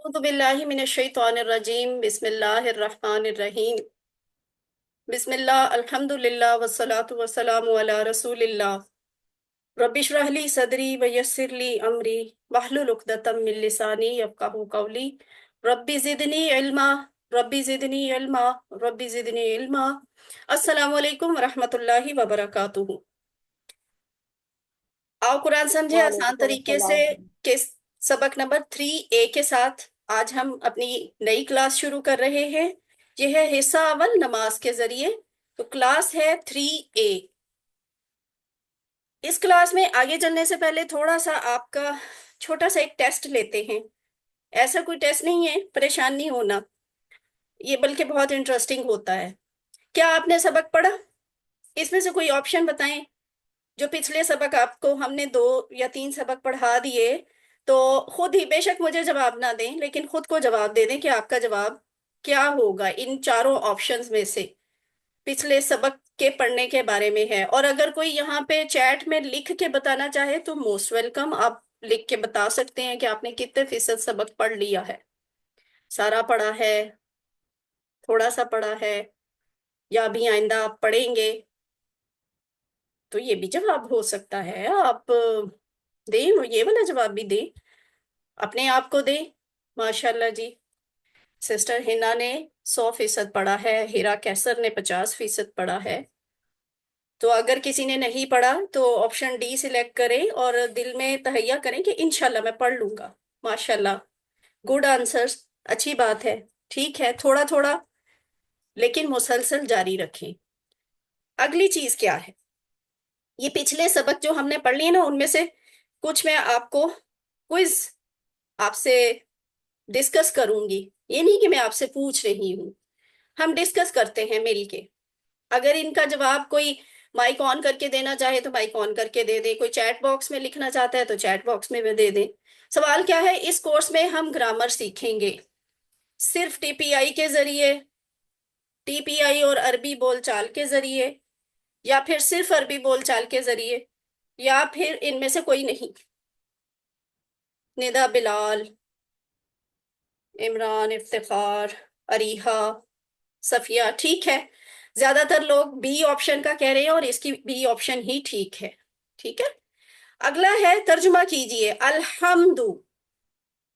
अऊज़ु बिल्लाहि मिनश शैतानिर रजीम बिस्मिल्लाहिर्रहमानिर रहीम बिस्मिल्लाह अल्हम्दुलिल्लाह वस्सलातु वस्सलामु अला रसूलिल्लाह रब्बिशरह ली सदरी व यस्सिर ली अमरी वहलुल उक़दतम मिन लिसानी यफ़क़हू क़ौली रब्बी ज़िदनी इल्मा रब्बी ज़िदनी इल्मा रब्बी ज़िदनी इल्मा। अस्सलामु अलैकुम व रहमतुल्लाहि व बरकातुहू। आओ कुरान समझे आसान वालेकुम तरीके से अस्सलाम। के सबक नंबर 3A के साथ आज हम अपनी नई क्लास शुरू कर रहे हैं। यह है हिस्सा अव्वल नमाज के जरिए। तो क्लास है 3A। इस क्लास में आगे चलने से पहले थोड़ा सा आपका छोटा सा एक टेस्ट लेते हैं। ऐसा कोई टेस्ट नहीं है, परेशान नहीं होना, ये बल्कि बहुत इंटरेस्टिंग होता है। क्या आपने सबक पढ़ा? इसमें से कोई ऑप्शन बताएं। जो पिछले सबक आपको हमने 2 या 3 सबक पढ़ा दिए, तो खुद ही, बेशक मुझे जवाब ना दें, लेकिन खुद को जवाब दे दें कि आपका जवाब क्या होगा इन चारों ऑप्शंस में से। पिछले सबक के पढ़ने के बारे में है। और अगर कोई यहाँ पे चैट में लिख के बताना चाहे तो मोस्ट वेलकम, आप लिख के बता सकते हैं कि आपने कितने फीसद सबक पढ़ लिया है, सारा पढ़ा है, थोड़ा सा पढ़ा है, या अभी आइंदा आप पढ़ेंगे। तो ये भी जवाब हो सकता है। आप दें, ये वाला जवाब भी दें, अपने आप को दें। माशाल्लाह जी। सिस्टर हिना ने 100% पढ़ा है, हिरा कैसर ने 50% पढ़ा है। तो अगर किसी ने नहीं पढ़ा तो ऑप्शन डी सिलेक्ट करें और दिल में तहैया करें कि इंशाल्लाह मैं पढ़ लूंगा। माशाल्लाह, गुड आंसर्स, अच्छी बात है। ठीक है, थोड़ा थोड़ा लेकिन मुसलसल जारी रखें। अगली चीज क्या है? ये पिछले सबक जो हमने पढ़ लिए ना, उनमें से कुछ मैं आपको क्विज आपसे डिस्कस करूंगी। ये नहीं कि मैं आपसे पूछ रही हूँ, हम डिस्कस करते हैं मिलके। अगर इनका जवाब कोई माइक ऑन करके देना चाहे तो माइक ऑन करके दे दे, कोई चैट बॉक्स में लिखना चाहता है तो चैट बॉक्स में भी दे दे। सवाल क्या है? इस कोर्स में हम ग्रामर सीखेंगे सिर्फ टीपीआई के जरिए, टीपीआई और अरबी बोलचाल के जरिए, या फिर सिर्फ अरबी बोलचाल के जरिए, या फिर इनमें से कोई नहीं। निदा, बिलाल, इमरान, इफ्तिखार, अरीहा, सफिया, ठीक है। ज्यादातर लोग बी ऑप्शन का कह रहे हैं और इसकी बी ऑप्शन ही ठीक है। ठीक है। अगला है तर्जुमा कीजिए अल्हम्दु।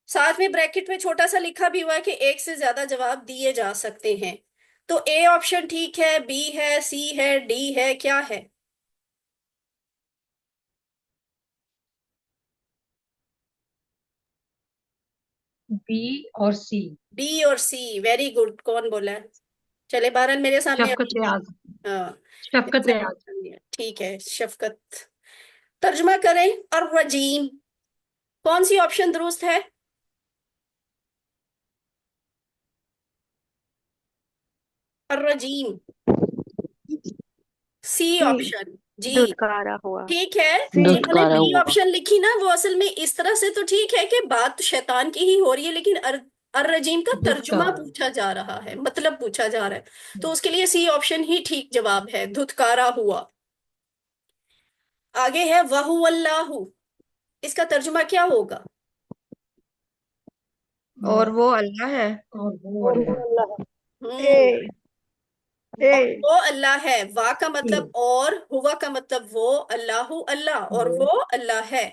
साथ में ब्रैकेट में छोटा सा लिखा भी हुआ है कि एक से ज्यादा जवाब दिए जा सकते हैं। तो ए ऑप्शन ठीक है, बी है, सी है, डी है, क्या है? बी और सी। बी और सी, वेरी गुड। कौन बोला है? चले बहरहाल मेरे सामने शफकत अभी। रियाज। हाँ, मेरे शफकत सामने रियाज। ऑप्शन दिया। ठीक है, शफकत। तर्जुमा करें। और रजीम, कौन सी ऑप्शन दुरुस्त है? और रजीम, सी सी। ऑप्शन जी। धुतकारा हुआ। ठीक है। सी। जिन्होंने धुतकारा बी हुआ। ऑप्शन लिखी ना, वो असल में इस तरह से तो ठीक है कि बात तो शैतान की ही हो रही है, लेकिन अर रजीम का तर्जुमा धुतकार। पूछा जा रहा है, मतलब पूछा जा रहा है। तो उसके लिए सी ऑप्शन ही ठीक जवाब है, धुतकारा हुआ। आगे है वहुवल्लाहु, इसका तर्जुमा क्या होगा? और वो अल्लाह है। और वो अल्लाह। हम्म। ए। ए। और वो अल्लाह है, वा का ए, मतलब और, हुआ का मतलब वो, अल्लाहु अल्लाह, और वो वो अल्लाह है।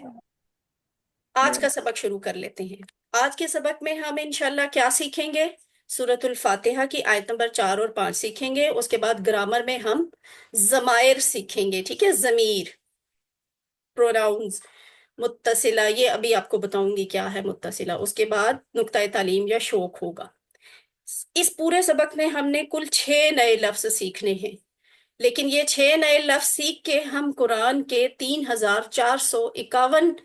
आज का सबक शुरू कर लेते हैं। आज के सबक में हम इंशाल्लाह क्या सीखेंगे? सूरतुल फातिहा की आयत नंबर 4 और 5 सीखेंगे। उसके बाद ग्रामर में हम जमायर सीखेंगे। ठीक है, जमीर, प्रोनाउंस, मुत्तसिला, ये अभी आपको बताऊंगी क्या है मुत्तसिला। उसके बाद नुक्ता तालीम या शौक होगा। इस पूरे सबक में हमने कुल 6 नए लफ्ज सीखने हैं। लेकिन ये 6 नए लफ्ज सीख के हम कुरान के 3451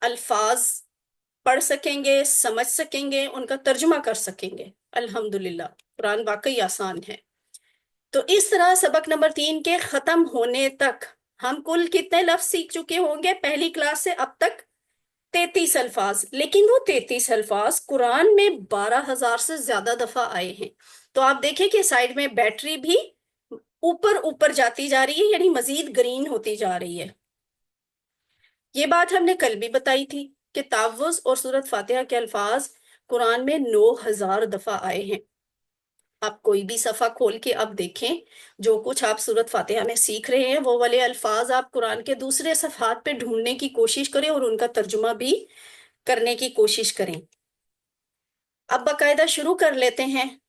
अल्फाज पढ़ सकेंगे, समझ सकेंगे, उनका तर्जुमा कर सकेंगे। अल्हम्दुलिल्लाह, कुरान वाकई आसान है। तो इस तरह सबक नंबर 3 के खत्म होने तक हम कुल कितने लफ्ज सीख चुके होंगे पहली क्लास से अब तक? 33 अल्फाज। लेकिन वो 33 अल्फाज कुरान में 12,000 से ज्यादा दफा आए हैं। तो आप देखें कि साइड में बैटरी भी ऊपर ऊपर जाती जा रही है, यानी मजीद ग्रीन होती जा रही है। ये बात हमने कल भी बताई थी कि तावुज़ और सूरत फातिहा के अल्फाज कुरान में 9,000 दफा आए हैं। आप कोई भी सफा खोल के अब देखें, जो कुछ आप सूरत फातिहा में सीख रहे हैं वो वाले अल्फाज आप कुरान के दूसरे सफहात पे ढूंढने की कोशिश करें और उनका तर्जुमा भी करने की कोशिश करें। अब बाकायदा शुरू कर लेते हैं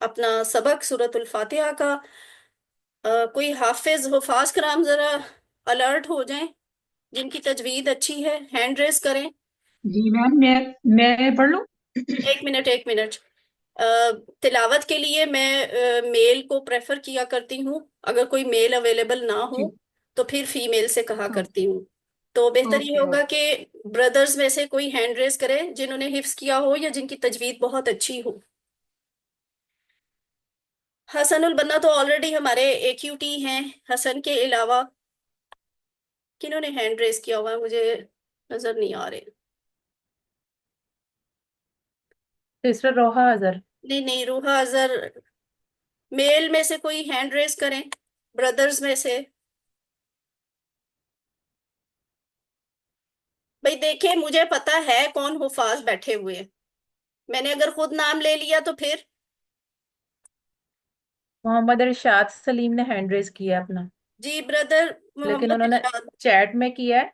अपना सबक सूरतुल फातिहा का। कोई हाफिज हुफाज कराम जरा अलर्ट हो जाएं, जिनकी तजवीद अच्छी है हैंड रेस करें। जी मैम, मैं पढ़ लूँ? एक मिनट एक मिनट। अ, तिलावत के लिए मैं मेल को प्रेफर किया करती हूँ। अगर कोई मेल अवेलेबल ना हो जी। तो फिर फीमेल से कहा करती ओके। हूँ। तो बेहतर ये ओके होगा ओके। कि ब्रदर्स में से कोई हैंड रेस करे जिन्होंने हिफ्स किया हो या जिनकी तजवीद बहुत अच्छी हो। हसनुल बन्ना तो ऑलरेडी हमारे AQT हैं। हसन के अलावा किन्होंने हैंड रेस किया हुआ है, मुझे नजर नहीं आ रहे। सिस्टर रोहा अजहर। नहीं नहीं, रूहा अजहर। मेल में से कोई हैंड रेस करें, ब्रदर्स में से। भाई देखें, मुझे पता है कौन हुफाज बैठे हुए हैं। मैंने अगर खुद नाम ले लिया तो फिर। मोहम्मद इरशाद सलीम ने हैंड रेज किया है अपना, जी ब्रदर लेकिन मोहम्मद उन्होंने इरशाद। चैट में किया है।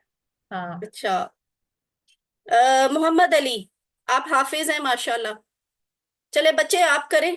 हाँ। अच्छा। मोहम्मद अली, आप हाफिज हैं माशाल्लाह। चले बच्चे आप करें।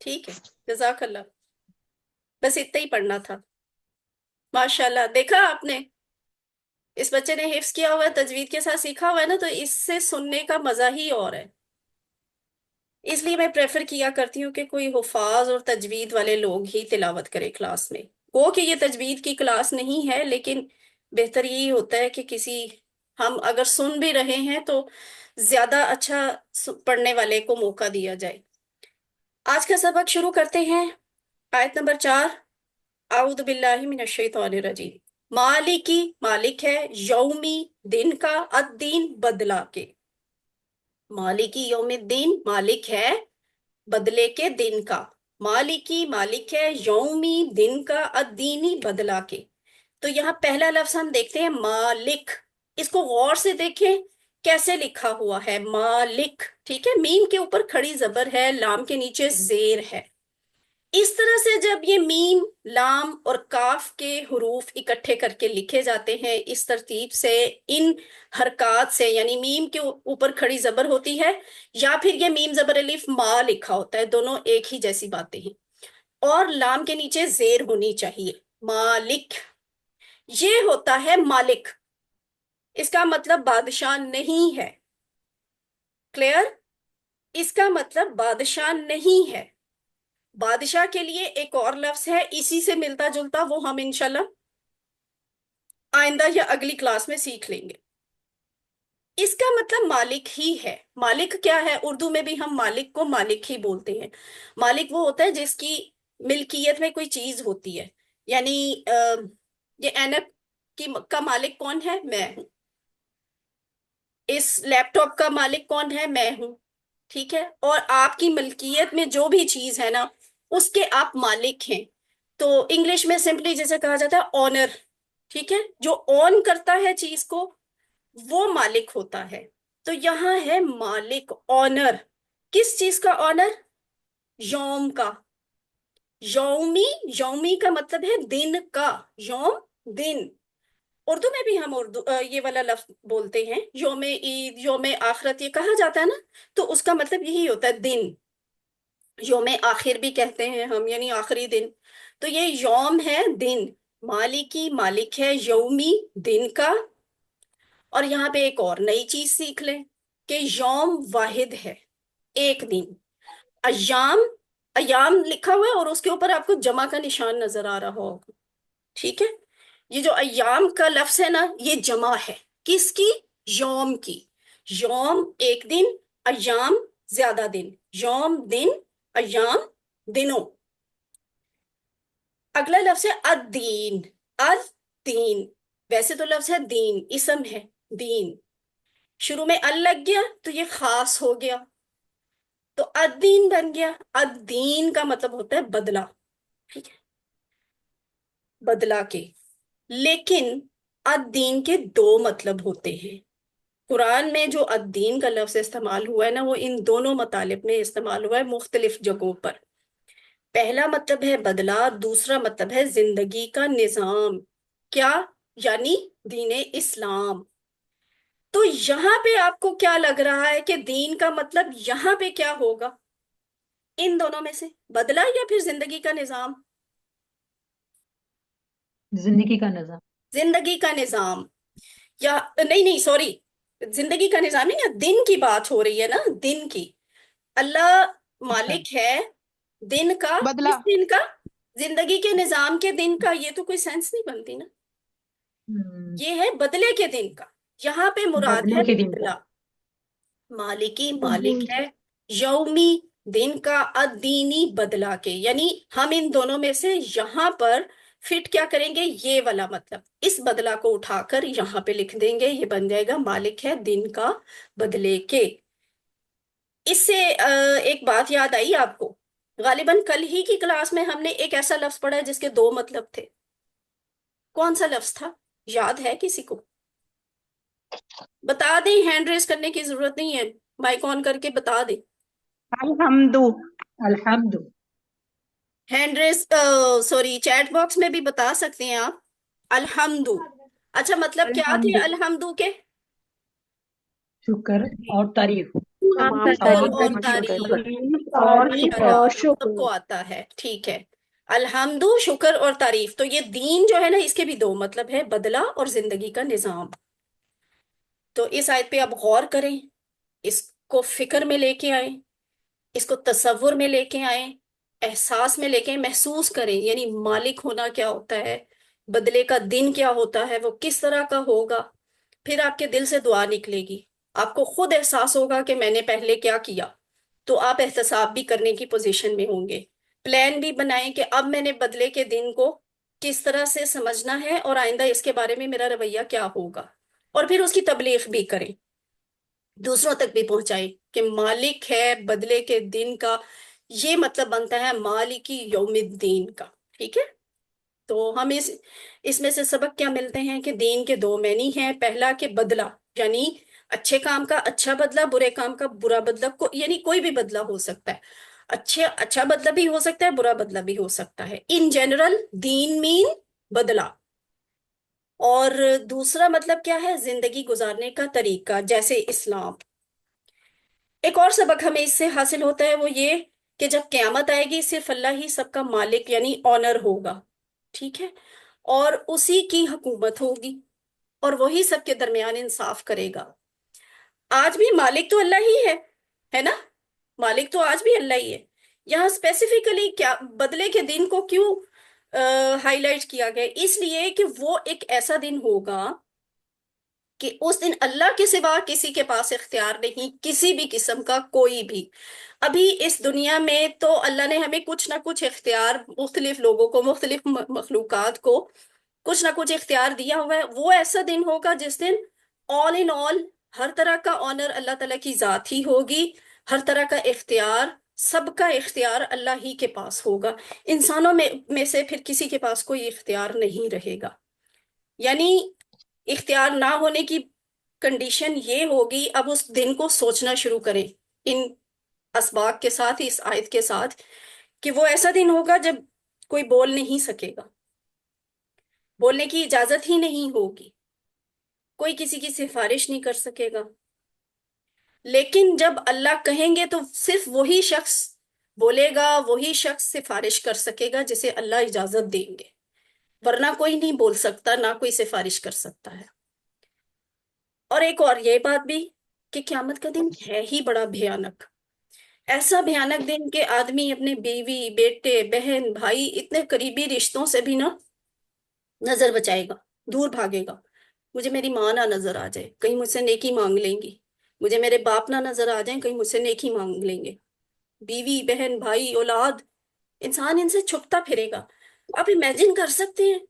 ठीक है, जजाकल्ला। बस इतना ही पढ़ना था। माशाल्लाह, देखा आपने, इस बच्चे ने हिफ्स किया हुआ है, तजवीद के साथ सीखा हुआ है ना, तो इससे सुनने का मजा ही और है। इसलिए मैं प्रेफर किया करती हूँ कि कोई हुफाज और तजवीद वाले लोग ही तिलावत करे क्लास में। वो कि ये तजवीद की क्लास नहीं है, लेकिन बेहतर यही होता है कि किसी, हम अगर सुन भी रहे हैं तो ज्यादा अच्छा पढ़ने वाले को मौका दिया जाए। आज का सबक शुरू करते हैं। आयत नंबर 4। आऊद बिल्लाहि मिनश शैतानिर रजीम। मालिकी, मालिक है, यौमी, दिन का, अद्दीन, बदला के। मालिकी यौमिद्दीन, मालिक है बदले के दिन का। मालिकी, मालिक है, यौमी, दिन का, अद्दीनी, बदला के। तो यहाँ पहला लफ्ज हम देखते हैं मालिक। इसको गौर से देखें कैसे लिखा हुआ है मालिक। ठीक है, मीम के ऊपर खड़ी जबर है, लाम के नीचे जेर है। इस तरह से जब ये मीम, लाम और काफ के हुरूफ इकट्ठे करके लिखे जाते हैं इस तरतीब से, इन हरकत से, यानी मीम के ऊपर खड़ी जबर होती है या फिर ये मीम जबर अलिफ मा लिखा होता है, दोनों एक ही जैसी बातें हैं। और लाम के नीचे जेर होनी चाहिए। मालिक, ये होता है मालिक। इसका मतलब बादशाह नहीं है। क्लियर? इसका मतलब बादशाह नहीं है। बादशाह के लिए एक और लफ्ज है इसी से मिलता जुलता, वो हम इंशाल्लाह आइंदा या अगली क्लास में सीख लेंगे। इसका मतलब मालिक ही है। मालिक क्या है? उर्दू में भी हम मालिक को मालिक ही बोलते हैं। मालिक वो होता है जिसकी मिल्कियत में कोई चीज होती है। यानी ये ऐनक की का मालिक कौन है? मैं हूं। इस लैपटॉप का मालिक कौन है? मैं हूं। ठीक है, और आपकी मिल्कियत में जो भी चीज है ना, उसके आप मालिक हैं। तो इंग्लिश में सिंपली जैसे कहा जाता है ऑनर। ठीक है, जो ऑन करता है चीज को वो मालिक होता है। तो यहाँ है मालिक, ऑनर। किस चीज का ऑनर? यौम का। यौमी, यौमी का मतलब है दिन का। यौम, दिन। उर्दू में भी हम ये वाला लफ्ज बोलते हैं, योम ईद, योम आखरत, ये कहा जाता है ना। तो उसका मतलब यही होता है दिन। योम आखिर भी कहते हैं हम, यानी आखिरी दिन। तो ये यौम है, दिन। मालिकी, मालिक है यौमी, दिन का। और यहाँ पे एक और नई चीज सीख लें कि यौम वाहिद है, एक दिन। अयाम, अयाम लिखा हुआ है और उसके ऊपर आपको जमा का निशान नजर आ रहा होगा। ठीक है। ये जो अयाम का लफ्ज है ना, ये जमा है। किसकी? यौम की। यौम एक दिन, अयाम ज्यादा दिन। यौम दिन, अयाम दिनों। अगला लफ्ज है अदीन। अदीन, वैसे तो लफ्ज है दीन, इसम है दीन, शुरू में अल लग गया तो ये खास हो गया, तो अदीन बन गया। अदीन का मतलब होता है बदला। ठीक है, बदला के। लेकिन अदीन के दो मतलब होते हैं। कुरान में जो अदीन का लफ्ज इस्तेमाल हुआ है ना, वो इन दोनों मतालिब में इस्तेमाल हुआ है, मुख्तलिफ जगहों पर। पहला मतलब है बदला, दूसरा मतलब है जिंदगी का निजाम। क्या? यानी दीन इस्लाम। तो यहां पे आपको क्या लग रहा है कि दीन का मतलब यहां पे क्या होगा? इन दोनों में से बदला या फिर जिंदगी का निजाम? जिंदगी का निजाम। जिंदगी का निजाम। या नहीं नहीं, सॉरी, जिंदगी का निजाम नहीं ना, दिन की बात हो रही है ना, दिन की। अल्लाह अच्छा। मालिक है दिन का। किस बदला। दिन का? जिंदगी के निजाम के दिन का। ये तो कोई सेंस नहीं बनती ना। हम्म। ये है बदले के दिन का। यहाँ पे मुराद है बदले के दिन का। बदला। मालिकी मालिक हम्म। है यौमी, दिन का, अदीनी बदला के। यानी हम इन दोनों में से यहाँ पर फिट क्या करेंगे, ये वाला मतलब, इस बदला को उठाकर यहाँ पे लिख देंगे, ये बन जाएगा मालिक है दिन का बदले के। इससे एक बात याद आई आपको। गालिबन कल ही की क्लास में हमने एक ऐसा लफ्ज पढ़ा है जिसके दो मतलब थे। कौन सा लफ्ज था? याद है किसी को? बता दें, हैंड रेस करने की जरूरत नहीं है, माइक ऑन करके बता दें। अल्हम्दु। अल्हम्दु। Hand raise, sorry, chat box में भी बता सकते हैं आप। अल्हम्दु। अच्छा, मतलब क्या थे अल्हम्दु। अल्हम्दु के? शुक्र और तारीफ। तमाम शुक्र तमाम और तारीफ और शुक्र। तारीफ। और शुक्र। और तारीफ सबको शुक्र। आता है, ठीक है। अल्हम्दु, शुक्र और तारीफ। तो ये दीन जो है ना, इसके भी दो मतलब है, बदला और जिंदगी का निजाम। तो इस आयत पे आप गौर करें, इसको फिक्र में लेके आए, इसको तसव्वुर में लेके आए, एहसास में लेके आए, महसूस करें। यानी मालिक होना क्या होता है, बदले का दिन क्या होता है, वो किस तरह का होगा। फिर आपके दिल से दुआ निकलेगी, आपको खुद एहसास होगा कि मैंने पहले क्या किया। तो आप एहतसाब भी करने की पोजीशन में होंगे। प्लान भी बनाएं कि अब मैंने बदले के दिन को किस तरह से समझना है और आइंदा इसके बारे में मेरा रवैया क्या होगा। और फिर उसकी तबलीग भी करें, दूसरों तक भी पहुंचाए कि मालिक है बदले के दिन का। ये मतलब बनता है मालिकी यौमिद्दीन का। ठीक है। तो हम इसमें से सबक क्या मिलते हैं कि दीन के दो मैनी हैं। पहला कि बदला, यानी अच्छे काम का अच्छा बदला, बुरे काम का बुरा बदला, यानी कोई भी बदला हो सकता है। अच्छा बदला भी हो सकता है, बुरा बदला भी हो सकता है। इन जनरल दीन मीन बदला। और दूसरा मतलब क्या है, जिंदगी गुजारने का तरीका, जैसे इस्लाम। एक और सबक हमें इससे हासिल होता है, वो ये कि जब क्यामत आएगी सिर्फ अल्लाह ही सबका मालिक यानी ऑनर होगा। ठीक है। और उसी की हुकूमत होगी और वही सबके दरमियान इंसाफ करेगा। आज भी मालिक तो अल्लाह ही है ना? मालिक तो आज भी अल्लाह ही है। यहाँ स्पेसिफिकली क्या बदले के दिन को क्यों हाईलाइट किया गया? इसलिए कि वो एक ऐसा दिन होगा कि उस दिन अल्लाह के सिवा किसी के पास इख्तियार नहीं, किसी भी किस्म का, कोई भी। अभी इस दुनिया में तो अल्लाह ने हमें कुछ ना कुछ इख्तियार, मुख्तलिफ लोगों को, मुख्तलिफ मखलूकात को कुछ ना कुछ इख्तियार दिया हुआ है। वो ऐसा दिन होगा जिस दिन ऑल इन ऑल हर तरह का ऑनर अल्लाह ताला की जात ही होगी। हर तरह का इख्तियार, सबका इख्तियार अल्लाह ही के पास होगा। इंसानों में से फिर किसी के पास कोई इख्तियार नहीं रहेगा। यानी इख्तियार ना होने की कंडीशन ये होगी, अब उस दिन को सोचना शुरू करें इन असबाब के साथ, इस आयत के साथ, कि वो ऐसा दिन होगा जब कोई बोल नहीं सकेगा, बोलने की इजाजत ही नहीं होगी, कोई किसी की सिफारिश नहीं कर सकेगा। लेकिन जब अल्लाह कहेंगे तो सिर्फ वही शख्स बोलेगा, वही शख्स सिफारिश कर सकेगा जिसे अल्लाह इजाजत देंगे, वरना कोई नहीं बोल सकता, ना कोई सिफारिश कर सकता है। और एक और ये बात भी कि क़यामत का दिन है ही बड़ा भयानक। ऐसा भयानक दिन के आदमी अपने बीवी, बेटे, बहन, भाई, इतने करीबी रिश्तों से भी ना नजर बचाएगा, दूर भागेगा। मुझे मेरी माँ ना नजर आ जाए, कहीं मुझसे नेकी मांग लेंगी। मुझे मेरे बाप ना नजर आ जाए, कहीं मुझसे नेकी मांग लेंगे। बीवी, बहन, भाई, औलाद, इंसान इनसे छुपता फिरेगा। आप इमेजिन कर सकते हैं,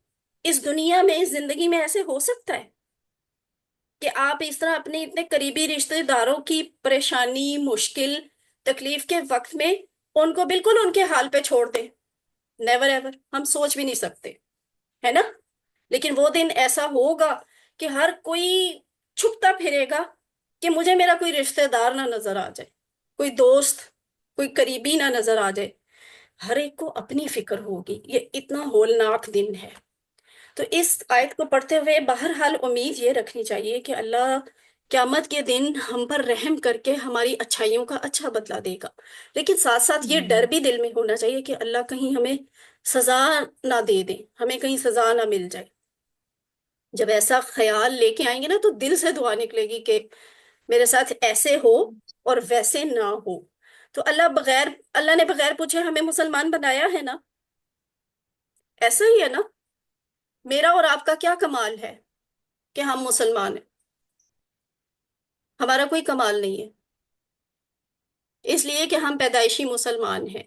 इस दुनिया में, इस जिंदगी में ऐसे हो सकता है कि आप इस तरह अपने इतने करीबी रिश्तेदारों की परेशानी, मुश्किल, तकलीफ के वक्त में उनको बिल्कुल उनके हाल पे छोड़ दें? नेवर एवर, हम सोच भी नहीं सकते, है ना? लेकिन वो दिन ऐसा होगा कि हर कोई छुपता फिरेगा कि मुझे मेरा कोई रिश्तेदार ना नजर आ जाए, कोई दोस्त, कोई करीबी ना नजर आ जाए। हर एक को अपनी फिक्र होगी। ये इतना होलनाक दिन है। तो इस आयत को पढ़ते हुए बहरहाल उम्मीद ये रखनी चाहिए कि अल्लाह क्यामत के दिन हम पर रहम करके हमारी अच्छाइयों का अच्छा बदला देगा। लेकिन साथ साथ ये डर भी दिल में होना चाहिए कि अल्लाह कहीं हमें सजा ना दे दे, हमें कहीं सजा ना मिल जाए। जब ऐसा ख्याल लेके आएंगे ना, तो दिल से दुआ निकलेगी कि मेरे साथ ऐसे हो और वैसे ना हो। तो अल्लाह ने बगैर पूछे हमें मुसलमान बनाया है ना? ऐसा ही है ना? मेरा और आपका क्या कमाल है कि हम मुसलमान हैं? हमारा कोई कमाल नहीं है, इसलिए कि हम पैदाइशी मुसलमान हैं।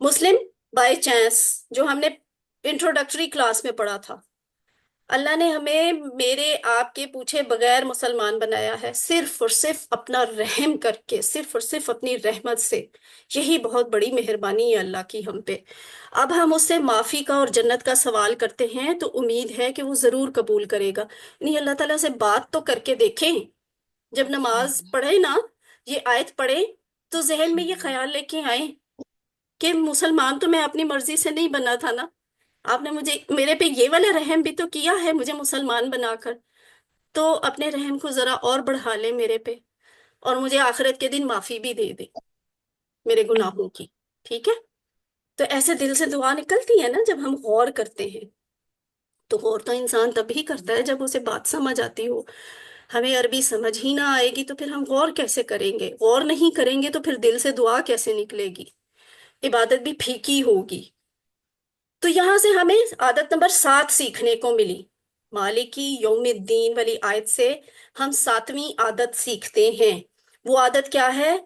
मुस्लिम बाय चांस, जो हमने इंट्रोडक्टरी क्लास में पढ़ा था। अल्लाह ने हमें मेरे आपके पूछे बगैर मुसलमान बनाया है, सिर्फ और सिर्फ अपना रहम करके, सिर्फ और सिर्फ अपनी रहमत से। यही बहुत बड़ी मेहरबानी है अल्लाह की हम पे। अब हम उससे माफी का और जन्नत का सवाल करते हैं, तो उम्मीद है कि वो जरूर कबूल करेगा। नहीं, अल्लाह ताला से बात तो करके देखें। जब नमाज पढ़े ना, ये आयत पढ़े, तो जहन में ये ख्याल लेके आए कि मुसलमान तो मैं अपनी मर्जी से नहीं बना था ना। आपने मुझे, मेरे पे ये वाला रहम भी तो किया है मुझे मुसलमान बनाकर। तो अपने रहम को जरा और बढ़ा ले मेरे पे, और मुझे आखिरत के दिन माफी भी दे दे मेरे गुनाहों की। ठीक है? तो ऐसे दिल से दुआ निकलती है ना जब हम गौर करते हैं। तो गौर तो इंसान तभी करता है जब उसे बात समझ आती हो। हमें अरबी समझ ही ना आएगी तो फिर हम गौर कैसे करेंगे? गौर नहीं करेंगे तो फिर दिल से दुआ कैसे निकलेगी? इबादत भी फीकी होगी। तो यहां से हमें आदत नंबर 7 सीखने को मिली। मालिकी यौमिद्दीन वाली आयत से हम 7वीं आदत सीखते हैं। वो आदत क्या है?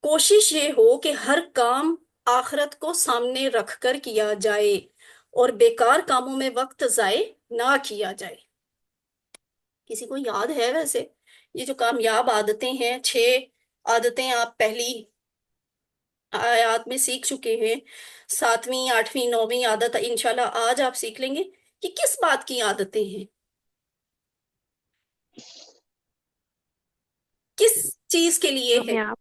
कोशिश ये हो कि हर काम आखिरत को सामने रखकर किया जाए और बेकार कामों में वक्त जाए ना किया जाए। किसी को याद है वैसे ये जो कामयाब आदतें हैं, 6 आदतें आप पहली आयात में सीख चुके हैं। 7वीं, 8वीं, 9वीं आदत इंशाल्लाह आज आप सीख लेंगे कि किस बात की आदतें हैं, किस चीज के लिए है। कामयाब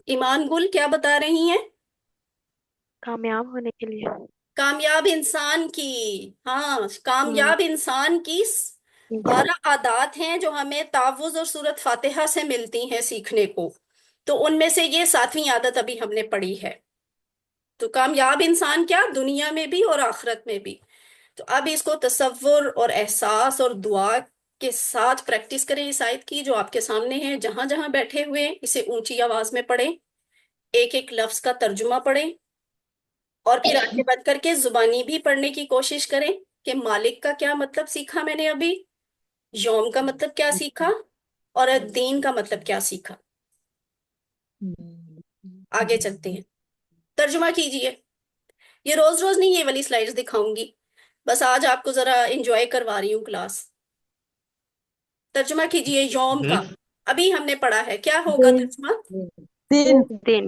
ईमान गुल क्या बता रही हैं? कामयाब होने के लिए। कामयाब इंसान की, हाँ, हम्म कामयाब इंसान की 12 आदात हैं जो हमें तावुज और सूरत फातिहा से मिलती हैं सीखने को। तो उनमें से ये 7वीं आदत अभी हमने पढ़ी है। तो कामयाब इंसान क्या, दुनिया में भी और आखिरत में भी। तो अब इसको तसव्वुर और एहसास और दुआ के साथ प्रैक्टिस करें। इस आयत की जो आपके सामने है, जहां जहां बैठे हुए हैं, इसे ऊंची आवाज में पढ़ें। एक एक लफ्ज का तर्जुमा पढ़ें, और फिर आंखें बंद करके जुबानी भी पढ़ने की कोशिश करें कि मालिक का क्या मतलब सीखा मैंने अभी, यौम का मतलब क्या सीखा, और दीन का मतलब क्या सीखा। आगे चलते हैं, तर्जुमा कीजिए। ये रोज रोज नहीं ये वाली स्लाइड्स दिखाऊंगी, बस आज आपको जरा एंजॉय करवा रही हूँ क्लास। तर्जुमा कीजिए यौम का। अभी हमने पढ़ा है, क्या होगा दिन तर्जुमा? दिन दिन।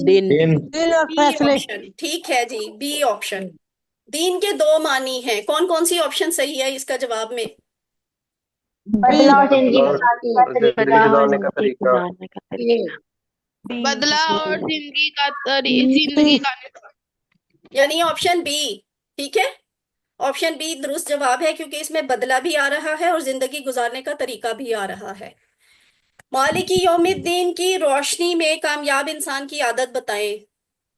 दिन दिन और बी फैसले। ऑप्शन, ठीक है जी, बी ऑप्शन। दीन के दो मानी हैं, कौन कौन सी ऑप्शन सही है इसका जवाब में? बदलाव जिंदगी और गुजारने का जिंदगी तरीका। गुजारने का जिंदगी तरीका। गुजारने का तरीका। बदला और बी। जिंदगी का यानी ऑप्शन बी। ठीक है, ऑप्शन बी दुरुस्त जवाब है, क्योंकि इसमें बदला भी आ रहा है और जिंदगी गुजारने का तरीका भी आ रहा है। मालिकी यौमिद्दीन की रोशनी में कामयाब इंसान की आदत बताएं।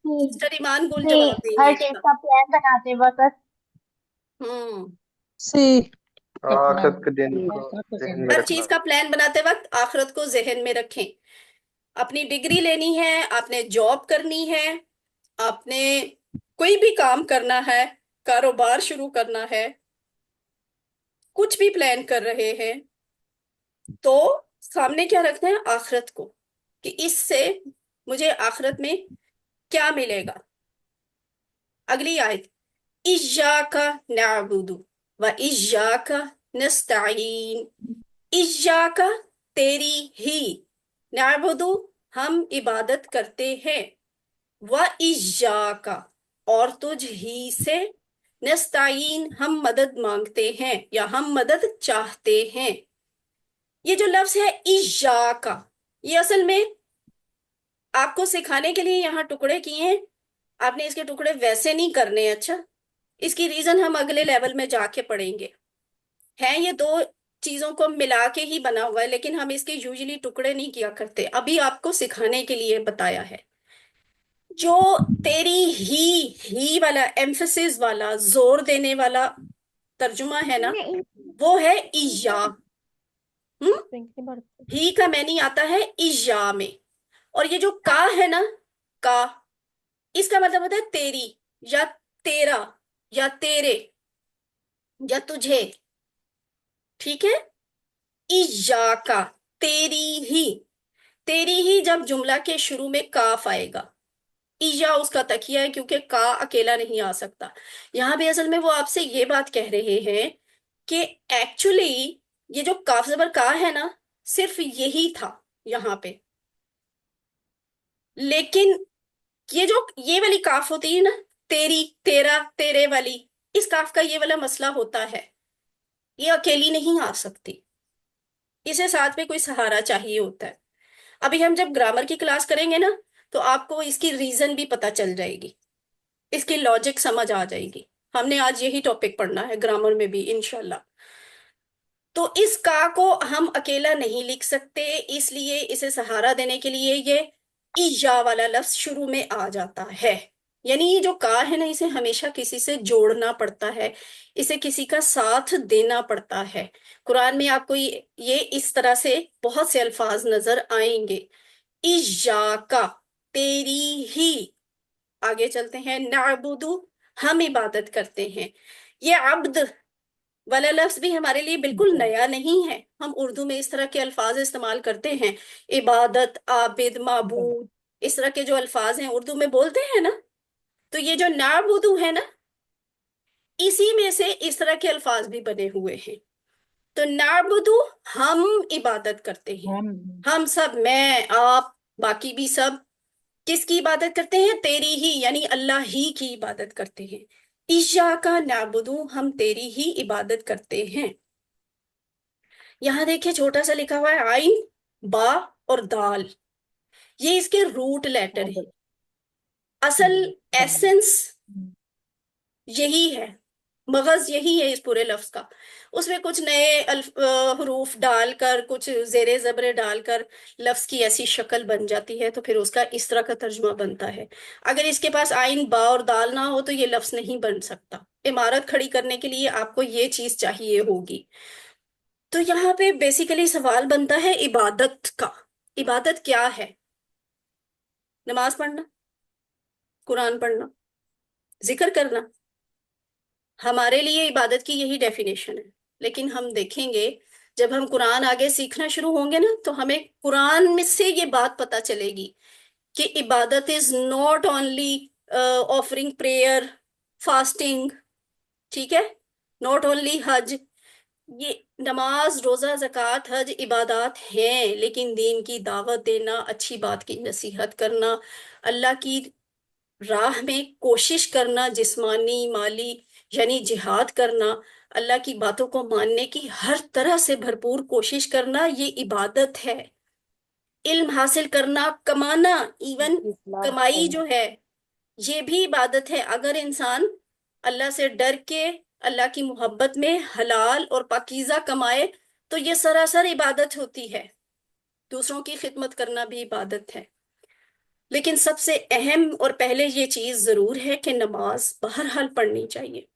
सिस्टर ईमान गुल सी, जवाब देंगे हर चीज इसका। का प्लान बनाते वक्त। हम्म। सी। आखिरत के दिन को ध्यान में हर रखना। चीज का प्लान बनाते वक्त आखिरत को जहन में रखें। अपनी डिग्री लेनी है, आपने जॉब करनी है, आपने कोई भी काम करना है, कारोबार शुरू करना है, कुछ भी प्लान कर रहे हैं, तो सामने क्या रखना है? आखिरत को, कि इससे मुझे आखिरत में क्या मिलेगा। अगली आयत, इय्याका नअबुदु व इय्याका नस्तईन। इय्याका तेरी ही, नअबुदु हम इबादत करते हैं, व इय्याका और तुझ ही से, नस्तईन हम मदद मांगते हैं या हम मदद चाहते हैं। ये जो लफ्ज है इय्याका, ये असल में आपको सिखाने के लिए यहाँ टुकड़े किए हैं। आपने इसके टुकड़े वैसे नहीं करने। अच्छा, इसकी रीजन हम अगले लेवल में जाके पढ़ेंगे। है ये दो चीजों को मिला के ही बना हुआ है, लेकिन हम इसके यूजुअली टुकड़े नहीं किया करते। अभी आपको सिखाने के लिए बताया है। जो तेरी ही वाला एम्फसिस वाला जोर देने वाला तर्जुमा है ना, वो है इया। ही का मैनी आता है इया में। और ये जो का है ना, का, इसका मतलब होता है तेरी या तेरा या तेरे या तुझे। ठीक है, इया का, तेरी ही। तेरी ही जब जुमला के शुरू में काफ आएगा, ईया उसका तकिया है, क्योंकि का अकेला नहीं आ सकता। यहां भी असल में वो आपसे ये बात कह रहे हैं कि एक्चुअली ये जो काफ जबर का है ना, सिर्फ यही था यहां पे। लेकिन ये जो ये वाली काफ होती है ना, तेरी तेरा तेरे वाली, इस काफ का ये वाला मसला होता है, ये अकेली नहीं आ सकती, इसे साथ में कोई सहारा चाहिए होता है। अभी हम जब ग्रामर की क्लास करेंगे ना, तो आपको इसकी रीजन भी पता चल जाएगी, इसकी लॉजिक समझ आ जाएगी। हमने आज यही टॉपिक पढ़ना है ग्रामर में भी इंशाल्लाह। तो इस का को हम अकेला नहीं लिख सकते, इसलिए इसे सहारा देने के लिए ये इया वाला लफ्ज शुरू में आ जाता है। यानी ये जो का है ना, इसे हमेशा किसी से जोड़ना पड़ता है, इसे किसी का साथ देना पड़ता है। कुरान में आपको ये इस तरह से बहुत से अल्फाज नजर आएंगे। इया का, तेरी ही। आगे चलते हैं, नाबुदु हम इबादत करते हैं। ये अब्द वाला लफ्ज भी हमारे लिए बिल्कुल नया नहीं है। हम उर्दू में इस तरह के अल्फाज इस्तेमाल करते हैं, इबादत, आबिद, माबूद, इस तरह के जो अल्फाज हैं उर्दू में बोलते हैं ना। तो ये जो नाबुदु है ना, इसी में से इस तरह के अल्फाज भी बने हुए हैं। तो नाबुदु हम इबादत करते हैं, हम सब, मैं, आप, बाकी भी सब किसकी इबादत करते हैं? तेरी ही, यानी अल्लाह ही की इबादत करते हैं। ईशा का नाबुदू हम तेरी ही इबादत करते हैं। यहां देखिए छोटा सा लिखा हुआ है आइन, बा और दाल, ये इसके रूट लेटर है। असल एसेंस यही है, मगज यही है इस पूरे लफ्ज का। उसमें कुछ नए हरूफ डालकर, कुछ जेरे जबरे डालकर लफ्ज की ऐसी शक्ल बन जाती है, तो फिर उसका इस तरह का तर्जुमा बनता है। अगर इसके पास आइन, बा और दाल ना हो तो ये लफ्ज नहीं बन सकता। इमारत खड़ी करने के लिए आपको ये चीज चाहिए होगी। तो यहाँ पे बेसिकली सवाल बनता है इबादत का। इबादत क्या है? नमाज पढ़ना, कुरान पढ़ना, जिक्र करना, हमारे लिए इबादत की यही डेफिनेशन है। लेकिन हम देखेंगे जब हम कुरान आगे सीखना शुरू होंगे ना, तो हमें कुरान में से ये बात पता चलेगी कि इबादत is not only offering prayer, fasting, ठीक है, नॉट ओनली हज। ये नमाज, रोजा, जक़ात, हज इबादत हैं, लेकिन दीन की दावत देना, अच्छी बात की नसीहत करना, अल्लाह की राह में कोशिश करना, जिस्मानी माली यानी जिहाद करना, अल्लाह की बातों को मानने की हर तरह से भरपूर कोशिश करना, ये इबादत है। इल्म हासिल करना, कमाना, इवन कमाई जो है, ये भी इबादत है। अगर इंसान अल्लाह से डर के, अल्लाह की मोहब्बत में हलाल और पाकीज़ा कमाए, तो ये सरासर इबादत होती है। दूसरों की खिदमत करना भी इबादत है। लेकिन सबसे अहम और पहले ये चीज जरूर है कि नमाज बहरहाल पढ़नी चाहिए।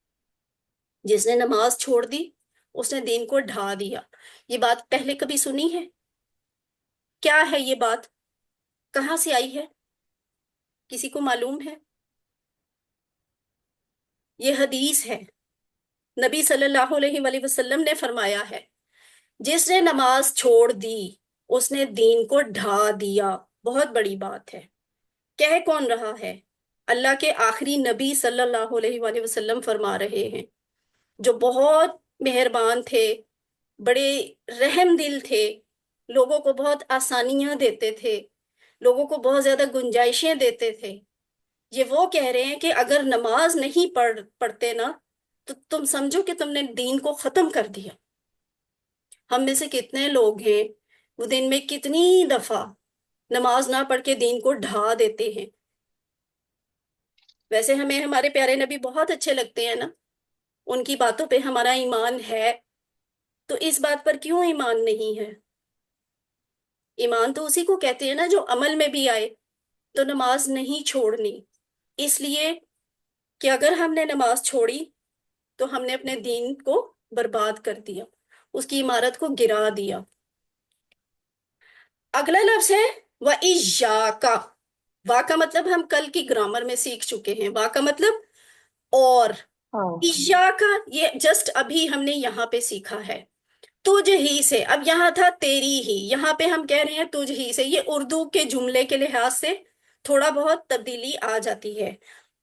जिसने नमाज छोड़ दी उसने दीन को ढा दिया। ये बात पहले कभी सुनी है? क्या है ये बात? कहाँ से आई है? किसी को मालूम है? ये हदीस है। नबी सल्लल्लाहु अलैहि वसल्लम ने फरमाया है, जिसने नमाज छोड़ दी उसने दीन को ढा दिया। बहुत बड़ी बात है। कह कौन रहा है? अल्लाह के आखिरी नबी सल्लल्लाहु अलैहि वसल्लम फरमा रहे हैं, जो बहुत मेहरबान थे, बड़े रहम दिल थे, लोगों को बहुत आसानियां देते थे, लोगों को बहुत ज्यादा गुंजाइशें देते थे। ये वो कह रहे हैं कि अगर नमाज नहीं पढ़ते ना, तो तुम समझो कि तुमने दीन को खत्म कर दिया। हम में से कितने लोग हैं वो दिन में कितनी दफा नमाज ना पढ़ के दीन को ढा देते हैं। वैसे हमें हमारे प्यारे नबी बहुत अच्छे लगते हैं ना, उनकी बातों पे हमारा ईमान है, तो इस बात पर क्यों ईमान नहीं है? ईमान तो उसी को कहते हैं ना जो अमल में भी आए। तो नमाज नहीं छोड़नी, इसलिए कि अगर हमने नमाज छोड़ी तो हमने अपने दीन को बर्बाद कर दिया, उसकी इमारत को गिरा दिया। अगला लफ्ज है व इय्याका। वा का मतलब हम कल की ग्रामर में सीख चुके हैं। वा का मतलब और। इय्याका ये जस्ट अभी हमने यहाँ पे सीखा है। तुझ ही से, अब यहाँ था तेरी ही, यहाँ पे हम कह रहे हैं तुझ ही से। ये उर्दू के जुमले के लिहाज से थोड़ा बहुत तब्दीली आ जाती है।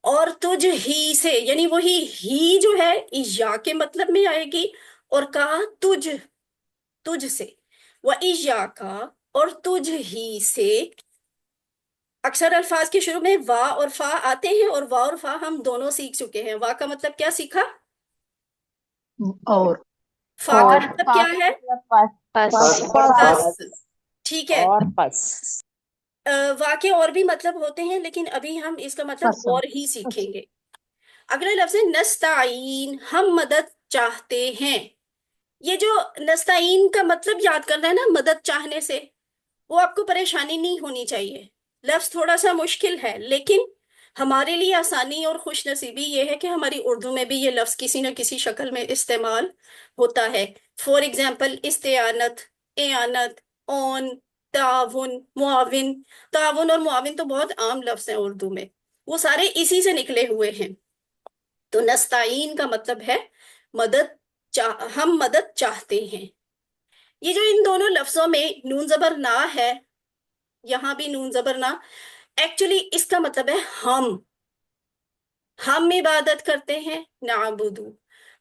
और तुझ ही से यानी वही ही जो है इया के मतलब में आएगी, और कहा तुझ, तुझ से। व इया का, और तुझ ही से। अक्सर अल्फाज के शुरू में वा और फा आते हैं, और वा और फा हम दोनों सीख चुके हैं। वा का मतलब क्या सीखा? और फा का मतलब क्या है? बस बस। ठीक है। और बस वाक्य और भी मतलब होते हैं, लेकिन अभी हम इसका मतलब और ही सीखेंगे। अगला लफ्ज है नस्ताइन, हम मदद चाहते हैं। ये जो नस्ताइन का मतलब याद करना है ना, मदद चाहने से, वो आपको परेशानी नहीं होनी चाहिए। लफ्ज थोड़ा सा मुश्किल है, लेकिन हमारे लिए आसानी और खुश नसीबी ये है कि हमारी उर्दू में भी ये लफ्ज किसी न किसी शक्ल में इस्तेमाल होता है। फॉर एग्जाम्पल इस्तेआनत, एआनत, ओन, ताउन, मुआविन। ताउन और मुआविन तो बहुत आम लफ्ज हैं उर्दू में, वो सारे इसी से निकले हुए हैं। तो नस्ताइन का मतलब है मदद हम मदद चाहते हैं। ये जो इन दोनों लफ्जों में नून जबर ना है, यहां भी नून जबर ना, एक्चुअली इसका मतलब है हम इबादत करते हैं नाबुदू,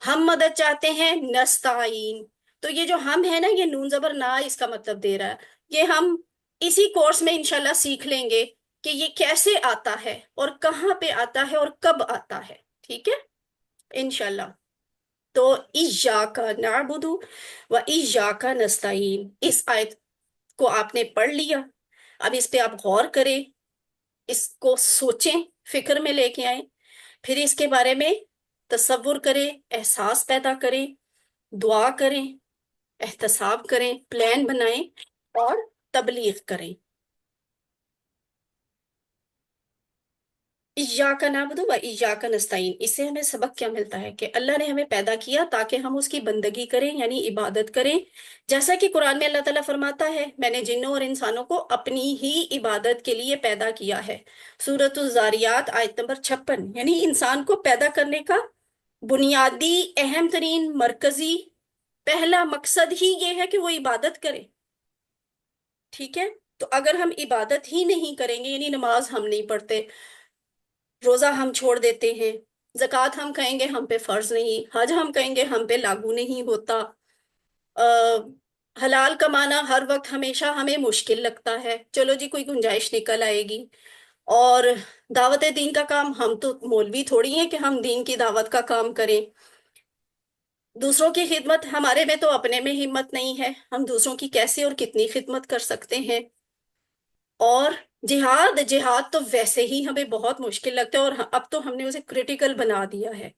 हम मदद चाहते हैं नस्ताइन। तो ये जो हम है ना, ये नून जबर ना इसका मतलब दे रहा है। ये हम इसी कोर्स में इंशाल्लाह सीख लेंगे कि ये कैसे आता है और कहाँ पे आता है और कब आता है। ठीक है, इंशाल्लाह। तो इय्याका नअबुदु व इय्याका नस्ताईन, इस आयत को आपने पढ़ लिया। अब इस पे आप गौर करें, इसको सोचें, फिक्र में लेके आए, फिर इसके बारे में तसव्वुर करें, एहसास पैदा करें, दुआ करें, एहतसाब करें, प्लान बनाएं और तबलीग करें। इय्याका नअबुदु व इय्याका नस्तईन, इससे हमें सबक क्या मिलता है कि अल्लाह ने हमें पैदा किया ताकि हम उसकी बंदगी करें, यानी इबादत करें। जैसा कि कुरान में अल्लाह ताला फरमाता है, मैंने जिन्नों और इंसानों को अपनी ही इबादत के लिए पैदा किया है। सूरतुल जारियात आयत नंबर 56। यानी इंसान को पैदा करने का बुनियादी अहम तरीन मरकजी पहला मकसद ही ये है कि वो इबादत करे। ठीक है, तो अगर हम इबादत ही नहीं करेंगे, यानी नमाज हम नहीं पढ़ते, रोजा हम छोड़ देते हैं, जक़ात हम कहेंगे हम पे फर्ज नहीं, हज हम कहेंगे हम पे लागू नहीं होता, हलाल कमाना हर वक्त हमेशा हमें मुश्किल लगता है, चलो जी कोई गुंजाइश निकल आएगी। और दावत दीन का काम, हम तो मौलवी थोड़ी हैं कि हम दीन की दावत का काम करें। दूसरों की खिदमत, हमारे में तो अपने में हिम्मत नहीं है, हम दूसरों की कैसे और कितनी खिदमत कर सकते हैं। और जिहाद, जिहाद तो वैसे ही हमें बहुत मुश्किल लगता है, और अब तो हमने उसे क्रिटिकल बना दिया है।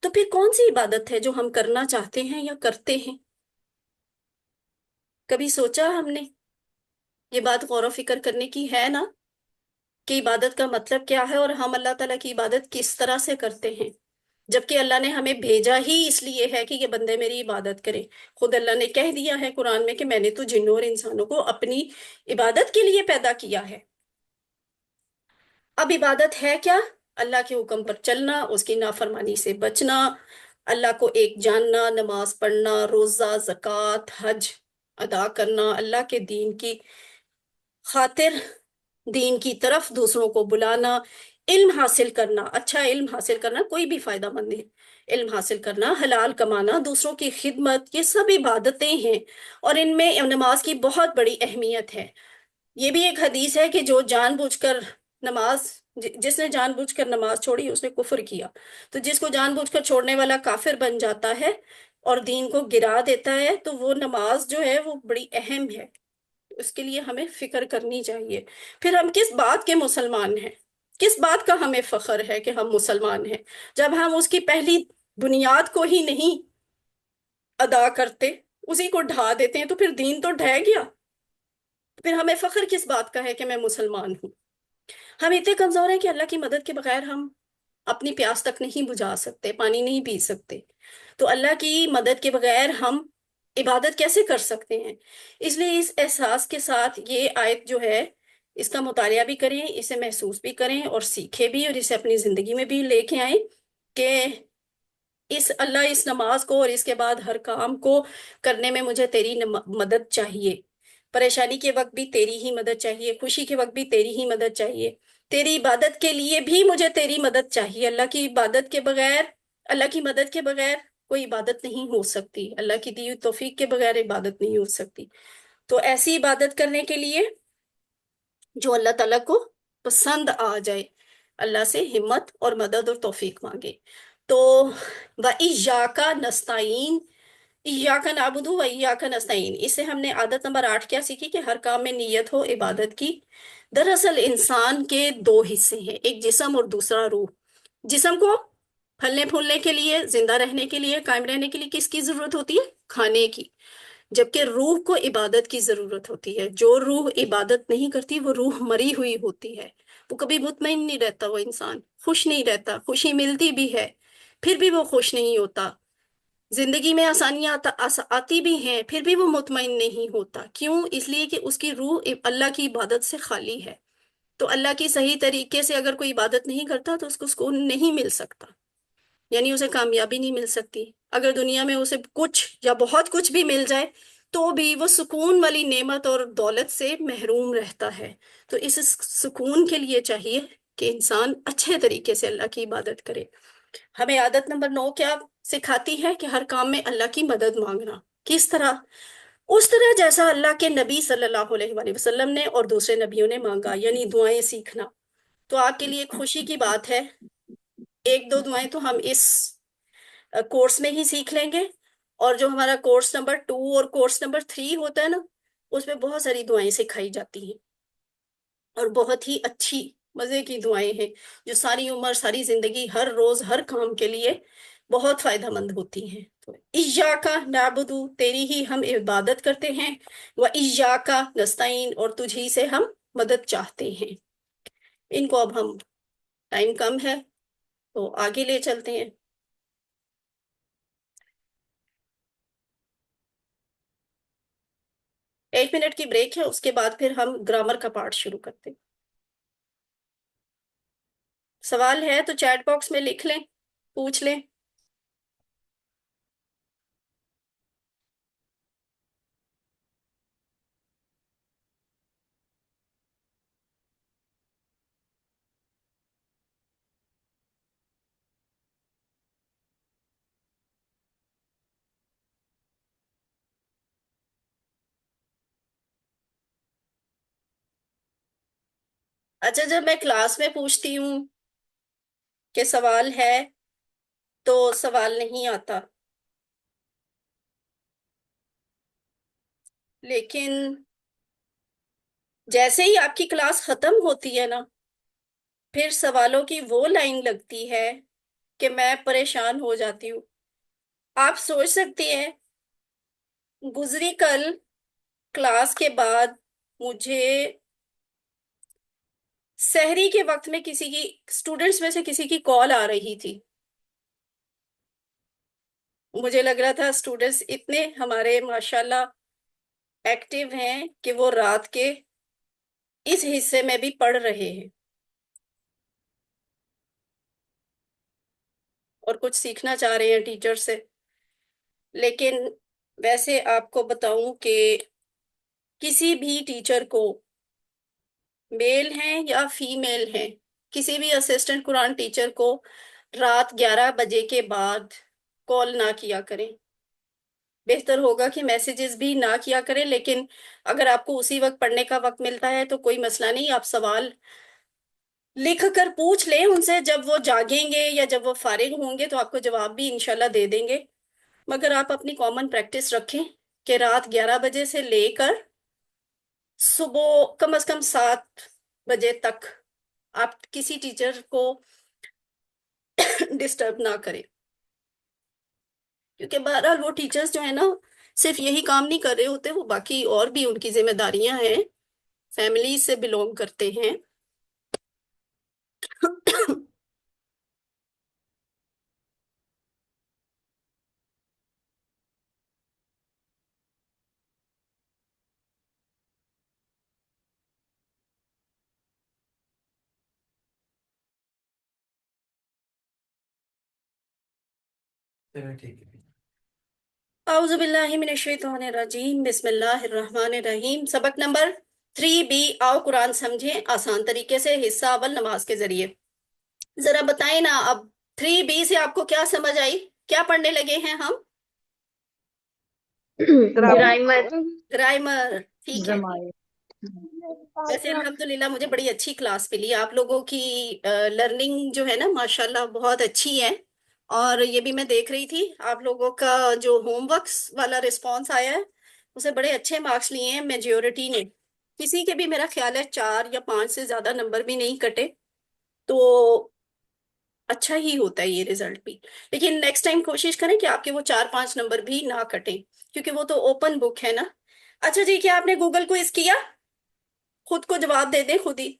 तो फिर कौन सी इबादत है जो हम करना चाहते हैं या करते हैं? कभी सोचा हमने? ये बात गौर फिक्र करने की है ना, कि इबादत का मतलब क्या है और हम अल्लाह ताला की इबादत किस तरह से करते हैं। जबकि अल्लाह ने हमें भेजा ही इसलिए है कि ये बंदे मेरी इबादत करें। खुद अल्लाह ने कह दिया है कुरान में कि मैंने तो जिन्नों और इंसानों को अपनी इबादत के लिए पैदा किया है। अब इबादत है क्या? अल्लाह के हुक्म पर चलना, उसकी नाफरमानी से बचना, अल्लाह को एक जानना, नमाज पढ़ना, रोजा, ज़कात, हज अदा करना, अल्लाह के दीन की खातिर दीन की तरफ दूसरों को बुलाना, इल्म हासिल करना, अच्छा इल्म हासिल करना कोई भी फायदा मंद है, इल्म हासिल करना, हलाल कमाना, दूसरों की खिदमत, ये सब इबादतें हैं। और इनमें नमाज की बहुत बड़ी अहमियत है। ये भी एक हदीस है कि जो जानबूझकर नमाज जिसने जानबूझकर नमाज छोड़ी उसने कुफ्र किया। तो जिसको जानबूझकर छोड़ने वाला काफिर बन जाता है और दीन को गिरा देता है, तो वो नमाज जो है वो बड़ी अहम है। उसके लिए हमें फिक्र करनी चाहिए। फिर हम किस बात के मुसलमान हैं? किस बात का हमें फख्र है कि हम मुसलमान हैं, जब हम उसकी पहली बुनियाद को ही नहीं अदा करते, उसी को ढा देते हैं, तो फिर दीन तो ढह गया। फिर हमें फख्र किस बात का है कि मैं मुसलमान हूं? हम इतने कमजोर हैं कि अल्लाह की मदद के बगैर हम अपनी प्यास तक नहीं बुझा सकते, पानी नहीं पी सकते। तो अल्लाह की मदद के बगैर हम इबादत कैसे कर सकते हैं? इसलिए इस एहसास के साथ ये आयत जो है, इसका मुतालिया भी करें, इसे महसूस भी करें और सीखें भी, और इसे अपनी जिंदगी में भी लेके आए कि इस नमाज को और इसके बाद हर काम को करने में मुझे तेरी मदद चाहिए। परेशानी के वक्त भी तेरी ही मदद चाहिए, खुशी के वक्त भी तेरी ही मदद चाहिए, तेरी इबादत के लिए भी मुझे तेरी मदद चाहिए। अल्लाह की मदद के बगैर कोई इबादत नहीं हो सकती, अल्लाह की दी हुई तौफीक के बगैर इबादत नहीं हो सकती। तो ऐसी इबादत करने के लिए जो अल्लाह ताला को पसंद आ जाए, अल्लाह से हिम्मत और मदद और तौफीक मांगे। तो व इय्याका नस्ताईन, इय्याका नाबुदु व इय्याका नस्ताईन, इससे हमने आदत नंबर 8 क्या सीखी? कि हर काम में नियत हो इबादत की। दरअसल इंसान के दो हिस्से हैं, एक जिस्म और दूसरा रूह। जिस्म को फलने फूलने के लिए, जिंदा रहने के लिए, कायम रहने के लिए किसकी जरूरत होती है? खाने की। जबकि रूह को इबादत की जरूरत होती है। जो रूह इबादत नहीं करती वो रूह मरी हुई होती है। वो कभी मुतमईन नहीं रहता, वो इंसान खुश नहीं रहता, खुशी मिलती भी है फिर भी वो खुश नहीं होता। जिंदगी में आसानियां आती भी हैं फिर भी वो मुतमईन नहीं होता। क्यों? इसलिए कि उसकी रूह अल्लाह की इबादत से खाली है। तो अल्लाह की सही तरीके से अगर कोई इबादत नहीं करता तो उसको सुकून नहीं मिल सकता, यानी उसे कामयाबी नहीं मिल सकती। अगर दुनिया में उसे कुछ या बहुत कुछ भी मिल जाए तो भी वो सुकून वाली नेमत और दौलत से महरूम रहता है। तो इस सुकून के लिए चाहिए कि इंसान अच्छे तरीके से अल्लाह की इबादत करे। हमें आदत नंबर 9 क्या सिखाती है? कि हर काम में अल्लाह की मदद मांगना। किस तरह? उस तरह जैसा अल्लाह के नबी सल्लल्लाहु अलैहि वसल्लम ने और दूसरे नबियों ने मांगा, यानी दुआएं सीखना। तो आपके लिए खुशी की बात है, एक दो दुआएं तो हम इस कोर्स में ही सीख लेंगे। और जो हमारा कोर्स नंबर 2 और कोर्स नंबर 3 होता है ना, उसमें बहुत सारी दुआएं सिखाई जाती हैं और बहुत ही अच्छी मजे की दुआएं हैं, जो सारी उम्र, सारी जिंदगी, हर रोज, हर काम के लिए बहुत फायदेमंद होती हैं। तो इय्याका नाबुदु, तेरी ही हम इबादत करते हैं, व इय्याका नस्ताईन, और तुझी से हम मदद चाहते हैं। इनको अब हम, टाइम कम है तो आगे ले चलते हैं। 1 मिनट की ब्रेक है, उसके बाद फिर हम ग्रामर का पार्ट शुरू करते हैं। सवाल है तो चैट बॉक्स में लिख लें, पूछ लें। अच्छा, जब मैं क्लास में पूछती हूँ कि सवाल है तो सवाल नहीं आता, लेकिन जैसे ही आपकी क्लास खत्म होती है ना, फिर सवालों की वो लाइन लगती है कि मैं परेशान हो जाती हूँ। आप सोच सकते हैं, गुजरी कल क्लास के बाद मुझे सहरी के वक्त में किसी की, स्टूडेंट्स में से किसी की कॉल आ रही थी। मुझे लग रहा था स्टूडेंट्स इतने हमारे माशाल्लाह एक्टिव हैं कि वो रात के इस हिस्से में भी पढ़ रहे हैं और कुछ सीखना चाह रहे हैं टीचर से। लेकिन वैसे आपको बताऊं कि किसी भी टीचर को, मेल हैं या फीमेल हैं, किसी भी असिस्टेंट कुरान टीचर को रात 11 बजे के बाद कॉल ना किया करें। बेहतर होगा कि मैसेजेस भी ना किया करें, लेकिन अगर आपको उसी वक्त पढ़ने का वक्त मिलता है तो कोई मसला नहीं, आप सवाल लिख कर पूछ लें उनसे। जब वो जागेंगे या जब वो फारिग होंगे तो आपको जवाब भी इंशाल्लाह दे देंगे। मगर आप अपनी कॉमन प्रैक्टिस रखें कि रात 11 बजे से लेकर सुबह कम से कम 7 बजे तक आप किसी टीचर को डिस्टर्ब ना करें। क्योंकि बहरहाल वो टीचर्स जो है ना, सिर्फ यही काम नहीं कर रहे होते, वो बाकी और भी उनकी जिम्मेदारियां हैं, फैमिली से बिलोंग करते हैं। औज़ुबिल्लाहिमिनश्शैतानिर्रजीम, बिस्मिल्लाहिर्रहमानिर्रहीम। सबक नंबर 3B। आओ कुरान समझें आसान तरीके से, हिस्सा अव्वल नमाज के जरिए। जरा बताएं ना, अब 3B से आपको क्या समझ आई? क्या पढ़ने लगे हैं हम? ग्रामर। ग्रामर। ठीक है। वैसे अल्हम्दुलिल्लाह मुझे बड़ी अच्छी क्लास मिली। आप लोगों की लर्निंग जो है ना माशाल्लाह बहुत अच्छी है। और ये भी मैं देख रही थी, आप लोगों का जो होमवर्क वाला रिस्पांस आया है उसे बड़े अच्छे मार्क्स लिए हैं मेजोरिटी ने। किसी के भी मेरा ख्याल है 4 या 5 से ज्यादा नंबर भी नहीं कटे, तो अच्छा ही होता है ये रिजल्ट भी। लेकिन नेक्स्ट टाइम कोशिश करें कि आपके वो 4-5 नंबर भी ना कटें, क्योंकि वो तो ओपन बुक है ना। अच्छा जी, क्या आपने गूगल क्विज किया? खुद को जवाब दे दें खुद ही।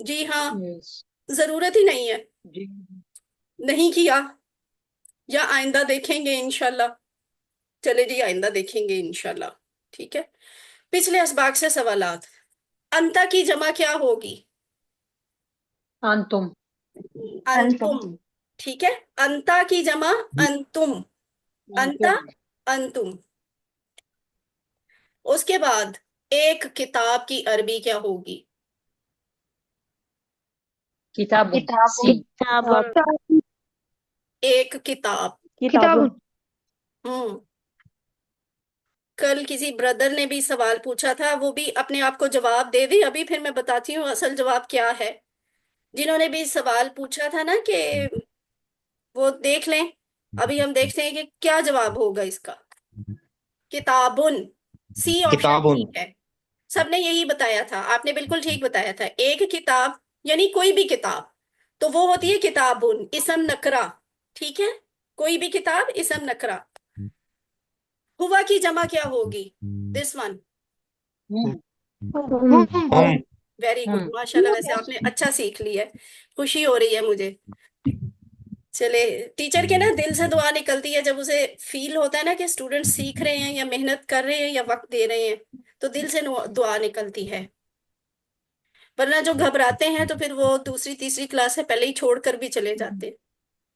जी हाँ, जरूरत ही नहीं है। नहीं किया या आइंदा देखेंगे इंशाल्लाह? चले जी, आइंदा देखेंगे इंशाल्लाह। ठीक है। पिछले असबाक से सवालात। अंता की जमा क्या होगी? अंतुम। अंतुम। ठीक है। अंता की जमा अंतुम। अंता, अंतुम। उसके बाद एक किताब की अरबी क्या होगी? किताब। किताबुन। एक किताब। किताब। हम्म। कल किसी ब्रदर ने भी सवाल पूछा था, वो भी अपने आप को जवाब दे दी अभी, फिर मैं बताती हूँ असल जवाब क्या है। जिन्होंने भी सवाल पूछा था ना कि वो देख लें। अभी हम देखते हैं कि क्या जवाब होगा इसका। किताबुन। सी ऑप्शन किताबुन। ठीक है। सबने यही बताया था, आपने बिल्कुल ठीक बताया था। एक किताब यानी कोई भी किताब, तो वो होती है किताबुन, इसम नकरा। ठीक है। कोई भी किताब इसम नकरा। हुआ की जमा क्या होगी? This one. हम। वेरी गुड, माशाल्लाह। वैसे आपने अच्छा सीख लिया है, खुशी हो रही है मुझे। चले, टीचर के ना दिल से दुआ निकलती है जब उसे फील होता है ना कि स्टूडेंट सीख रहे हैं या मेहनत कर रहे हैं या वक्त दे रहे हैं, तो दिल से दुआ निकलती है। वरना जो घबराते हैं तो फिर वो दूसरी तीसरी क्लास से पहले ही छोड़कर भी चले जाते हैं।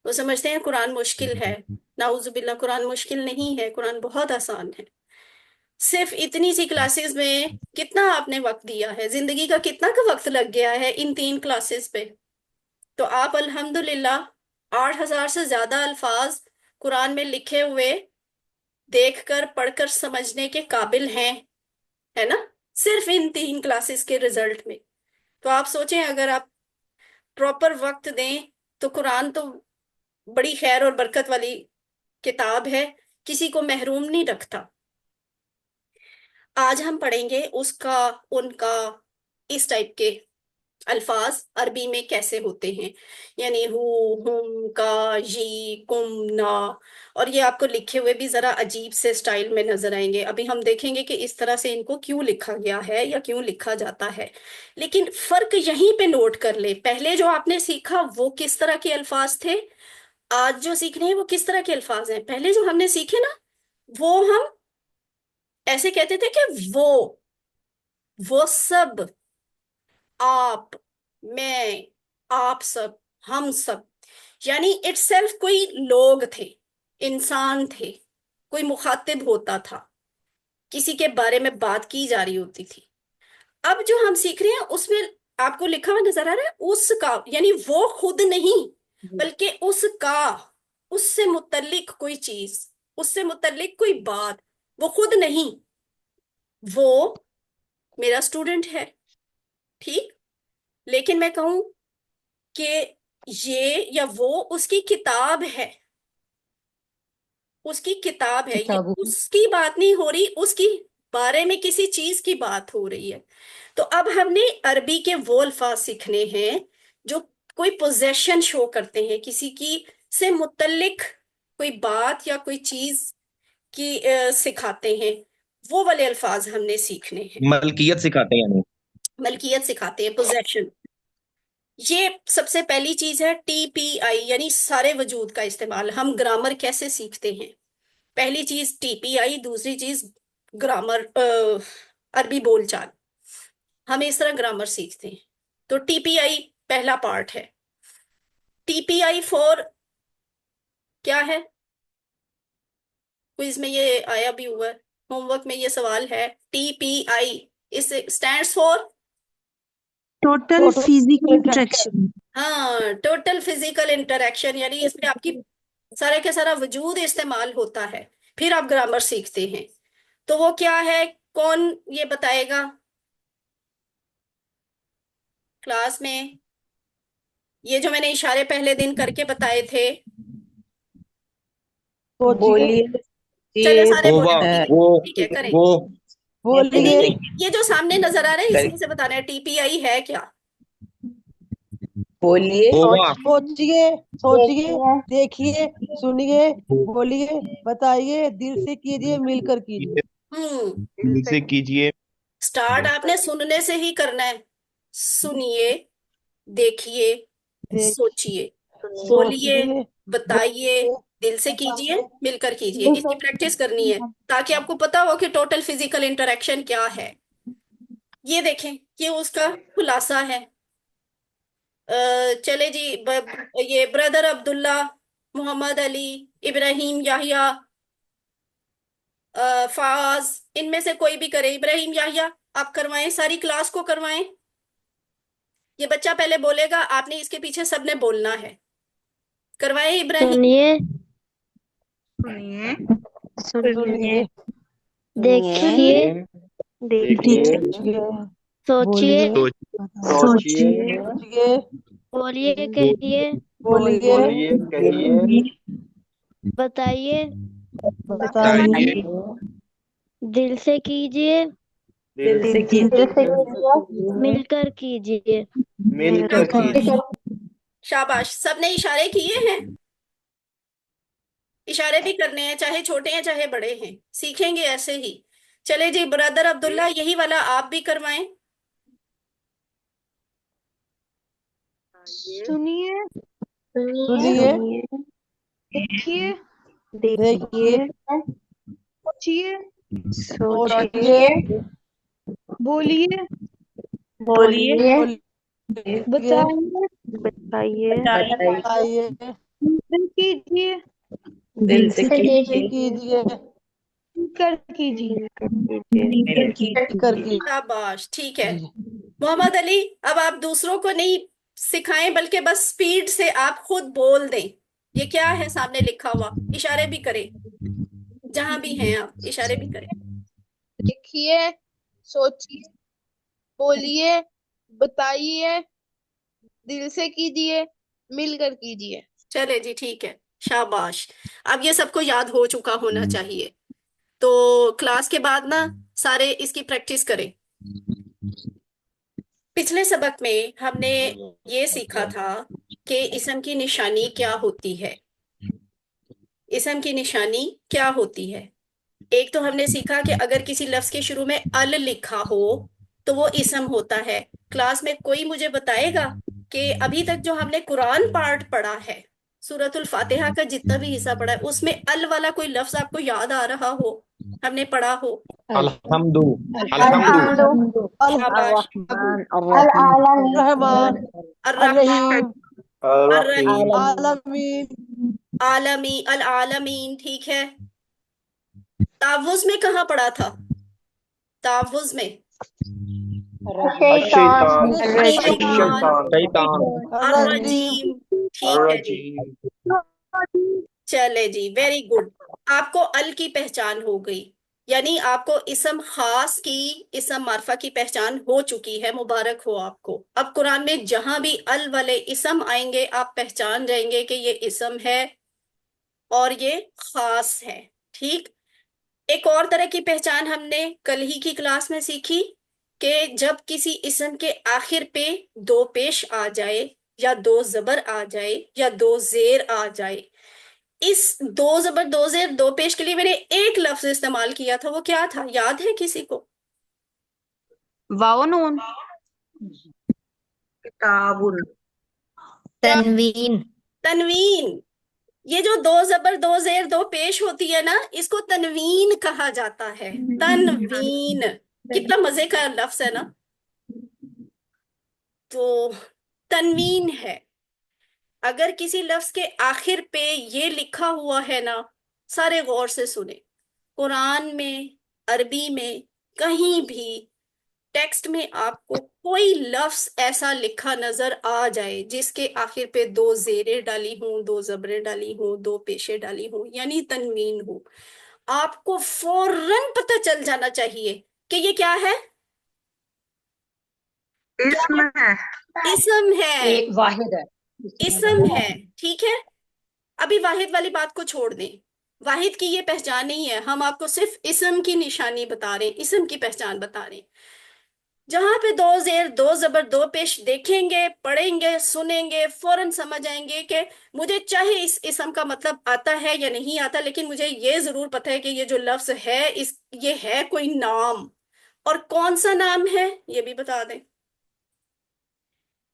वो समझते हैं कुरान मुश्किल है। नाउजुबिल्ला, कुरान मुश्किल नहीं है, कुरान बहुत आसान है। सिर्फ इतनी सी क्लासेस में कितना आपने वक्त दिया है, जिंदगी का कितना का वक्त लग गया है इन 3 क्लासेस पे। तो आप अल्हम्दुलिल्लाह 8,000 से ज्यादा अल्फाज कुरान में लिखे हुए देखकर पढ़कर समझने के काबिल हैं, है ना? सिर्फ इन 3 क्लासेस के रिजल्ट में। तो आप सोचें, अगर आप प्रॉपर वक्त दें तो कुरान तो बड़ी खैर और बरकत वाली किताब है, किसी को महरूम नहीं रखता। आज हम पढ़ेंगे उसका, उनका, इस टाइप के अल्फाज अरबी में कैसे होते हैं। यानी हु, हुम, का, जी, कुम, ना। और ये आपको लिखे हुए भी जरा अजीब से स्टाइल में नजर आएंगे। अभी हम देखेंगे कि इस तरह से इनको क्यों लिखा गया है या क्यों लिखा जाता है। लेकिन फर्क यहीं पे नोट कर ले, पहले जो आपने सीखा वो किस तरह के अल्फाज थे, आज जो सीख रहे हैं वो किस तरह के अल्फाज हैं। पहले जो हमने सीखे ना, वो हम ऐसे कहते थे कि वो सब, आप, मैं, आप सब, हम सब, यानी इटसेल्फ कोई लोग थे, इंसान थे, कोई मुखातिब होता था, किसी के बारे में बात की जा रही होती थी। अब जो हम सीख रहे हैं उसमें आपको लिखा हुआ नजर आ रहा है उसका, यानी वो खुद नहीं, बल्कि उसका, उससे मुतल्लिक कोई चीज, उससे मुतल्लिक कोई बात। वो खुद नहीं, वो मेरा स्टूडेंट है, ठीक। लेकिन मैं कहूं कि ये या वो उसकी किताब है, उसकी किताब है, ये किताबों उसकी बात नहीं हो रही, उसकी बारे में किसी चीज की बात हो रही है। तो अब हमने अरबी के वो अल्फाज सीखने हैं जो कोई पोजेशन शो करते हैं, किसी की से मुतल्लिक कोई बात या कोई चीज की सिखाते हैं। वो वाले अल्फाज हमने सीखने हैं। मलकियत सिखाते हैं यानी। मलकियत सिखाते हैं, पोजेशन। ये सबसे पहली चीज है टीपीआई, यानी सारे वजूद का इस्तेमाल। हम ग्रामर कैसे सीखते हैं? पहली चीज टीपीआई, दूसरी चीज ग्रामर, अरबी बोलचाल। हम इस तरह ग्रामर सीखते हैं। तो टीपीआई पहला पार्ट है। टीपीआई फॉर क्या है? क्विज में ये आया भी हुआ है, होमवर्क में ये सवाल है। टीपीआई इस stands for, total physical interaction. हाँ, टोटल फिजिकल इंटरेक्शन, यानी इसमें आपकी सारा का सारा वजूद इस्तेमाल होता है। फिर आप ग्रामर सीखते हैं। तो वो क्या है, कौन ये बताएगा क्लास में? ये जो मैंने इशारे पहले दिन करके बताए थे, बोलिए। चले सारे वो बोले, वाह, ठीक है, वो ठीक है, करें। वो नहीं नहीं नहीं, ये जो सामने नजर आ रहा है इसी से बताना है टीपीआई है क्या। बोलिए। वो वाह, सोचिए, सोचिए, देखिए, सुनिए, बोलिए, बताइए, दिल से कीजिए, मिलकर कीजिए। हम्म। दिल से कीजिए। स्टार्ट आपने सुनने से ही करना है। सुनिए, देखिए, सोचिए, बोलिए, सोचिए, बताइए, बोलिए, दिल से कीजिए, बताइए, मिलकर कीजिए। दिल इसकी से प्रैक्टिस करनी है ताकि आपको पता हो कि टोटल फिजिकल इंटरेक्शन क्या है। ये देखें, ये उसका खुलासा है। चले जी, ये ब्रदर अब्दुल्ला, मोहम्मद अली, इब्राहिम याहिया, फाज, इनमें से कोई भी करे। इब्राहिम याहिया, आप करवाएं, सारी क्लास को करवाएं। ये बच्चा पहले बोलेगा, आपने इसके पीछे सबने बोलना है। करवाएं इब्राहिम। सुनिए, सुनिए, देखिए, देखिए। देखिए, सोचिए, बोलिए, सोचिए, सोचिए, बोलिए, कहिए, बोलिए, बोलिए, कहिए, बताइए, बताइए, दिल से कीजिए, दिल से कीजिए, मिलकर कीजिए। मिलकर कीजिए। शाबाश, सबने इशारे किए हैं। इशारे भी करने हैं, चाहे छोटे हैं चाहे बड़े हैं, सीखेंगे ऐसे ही। चले जी, ब्रदर अब्दुल्ला, यही वाला आप भी करवाएं। सुनिए, सुनिए, देखिए, देखिए, सोचिए, सोचिए, बोलिए, बोलिए, बताइए, बताइए, दिल कीजिए, दिल से कीजिए। कीजिए, कर कीजिए। करके शाबाश, ठीक है। मोहम्मद अली, अब आप दूसरों को नहीं सिखाएं, बल्कि बस स्पीड से आप खुद बोल दें। ये क्या है सामने लिखा हुआ, इशारे भी करें, जहां भी हैं आप इशारे भी करें। देखिए, सोचिए, बोलिए, बताइए, दिल से कीजिए, मिलकर कीजिए। चले जी, ठीक है, शाबाश। अब ये सबको याद हो चुका होना चाहिए। तो क्लास के बाद ना सारे इसकी प्रैक्टिस करें। पिछले सबक में हमने ये सीखा था कि इसम की निशानी क्या होती है। इसम की निशानी क्या होती है? एक तो हमने सीखा कि अगर किसी लफ्ज के शुरू में अल लिखा हो तो वो इसम होता है। क्लास में कोई मुझे बताएगा कि अभी तक जो हमने कुरान पार्ट पढ़ा है, सूरतुल फातिहा का जितना भी हिस्सा पढ़ा है उसमें अल वाला कोई लफ्ज आपको याद आ रहा हो, हमने पढ़ा हो? अलहम्दु अलहम्दु शाबाश। रहमान अर्रहमान, अर्रहीम अर्रहीम, आलमीन आलमी, अल आलमीन, ठीक है। तावुज में कहाँ पढ़ा था? तावुज में अशैतान शैतान, शैतान अर्रजीम, ठीक है जी। अर्रजीम चले जी, वेरी गुड। आपको अल की पहचान हो गई, यानी आपको इसम खास की, इसम मारफा की पहचान हो चुकी है। मुबारक हो आपको। अब कुरान में जहां भी अल वाले इसम आएंगे आप पहचान जाएंगे कि ये इसम है और ये खास है। ठीक। एक और तरह की पहचान हमने कल ही की क्लास में सीखी कि जब किसी इसम के आखिर पे दो पेश आ जाए या दो जबर आ जाए या दो जेर आ जाए। इस दो जबर दो जेर दो पेश के लिए मैंने एक लफ्ज इस्तेमाल किया था, वो क्या था, याद है किसी को? वाओ नून। किताबुल तनवीन। तनवीन। ये जो दो जबर दो जेर दो पेश होती है ना, इसको तनवीन कहा जाता है। तनवीन, कितना मजे का लफ्ज है ना। तो तनवीन है। अगर किसी लफ्ज के आखिर पे ये लिखा हुआ है ना, सारे गौर से सुने, कुरान में, अरबी में, कहीं भी टेक्स्ट में आपको कोई लफ्ज ऐसा लिखा नजर आ जाए जिसके आखिर पे दो जेरें डाली हों, दो जबरें डाली हों, दो पेशे डाली हों, यानी तनवीन हो, आपको फौरन पता चल जाना चाहिए कि ये क्या है। क्या इसम है है? इसम है। एक वाहिद है इसम है, ठीक है। अभी वाहिद वाली बात को छोड़ दें, वाहिद की ये पहचान नहीं है, हम आपको सिर्फ इसम की निशानी बता रहे हैं, इसम की पहचान बता रहे हैं। जहां पे दो जेर दो जबर दो पेश देखेंगे, पढ़ेंगे, सुनेंगे, फौरन समझ आएंगे कि मुझे चाहे इस इसम का मतलब आता है या नहीं आता, लेकिन मुझे ये जरूर पता है कि ये जो लफ्ज है इस ये है कोई नाम। और कौन सा नाम है ये भी बता दें।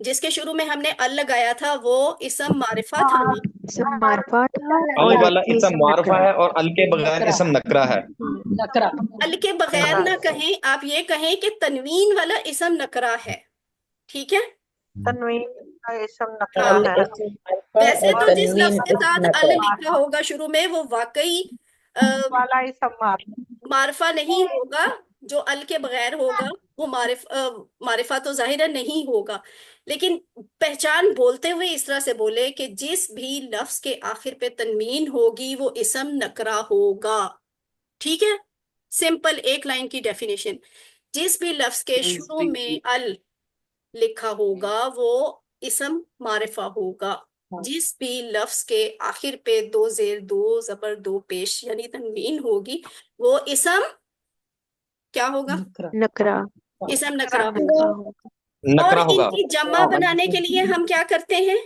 जिसके शुरू में हमने अल लगाया था वो इसम मारिफा था ना। इसम मारफा था अल और वाला ये इसम मारुफा है और अल के बगैर इसम नकरा है। नकरा अल के बगैर ना कहें, आप ये कहें कि तनवीन वाला इसम नकरा है, ठीक है। तनवीन का इसम नकरा हाँ, है वैसे और तो जिस लफ्ज के साथ अल लिखा होगा शुरू में वो वाकई वाला इसम मारिफा नहीं होगा, जो अल के बगैर होगा वो मारिफा तो जाहिर नहीं होगा। लेकिन पहचान बोलते हुए इस तरह से बोले कि जिस भी लफ्ज के आखिर पे तनवीन होगी वो इसम नकरा होगा, ठीक है। सिंपल एक लाइन की डेफिनेशन, जिस भी लफ्ज के शुरू में अल लिखा होगा वो इसम मारिफा होगा। जिस भी लफ्ज के आखिर पे दो जेर दो जबर दो पेश यानी तनवीन होगी वो इसम क्या होगा? नकरा। इसम नकरा होगा। नकरा होगा। और नकरा होगा। इनकी जमा बनाने के लिए हम क्या करते हैं?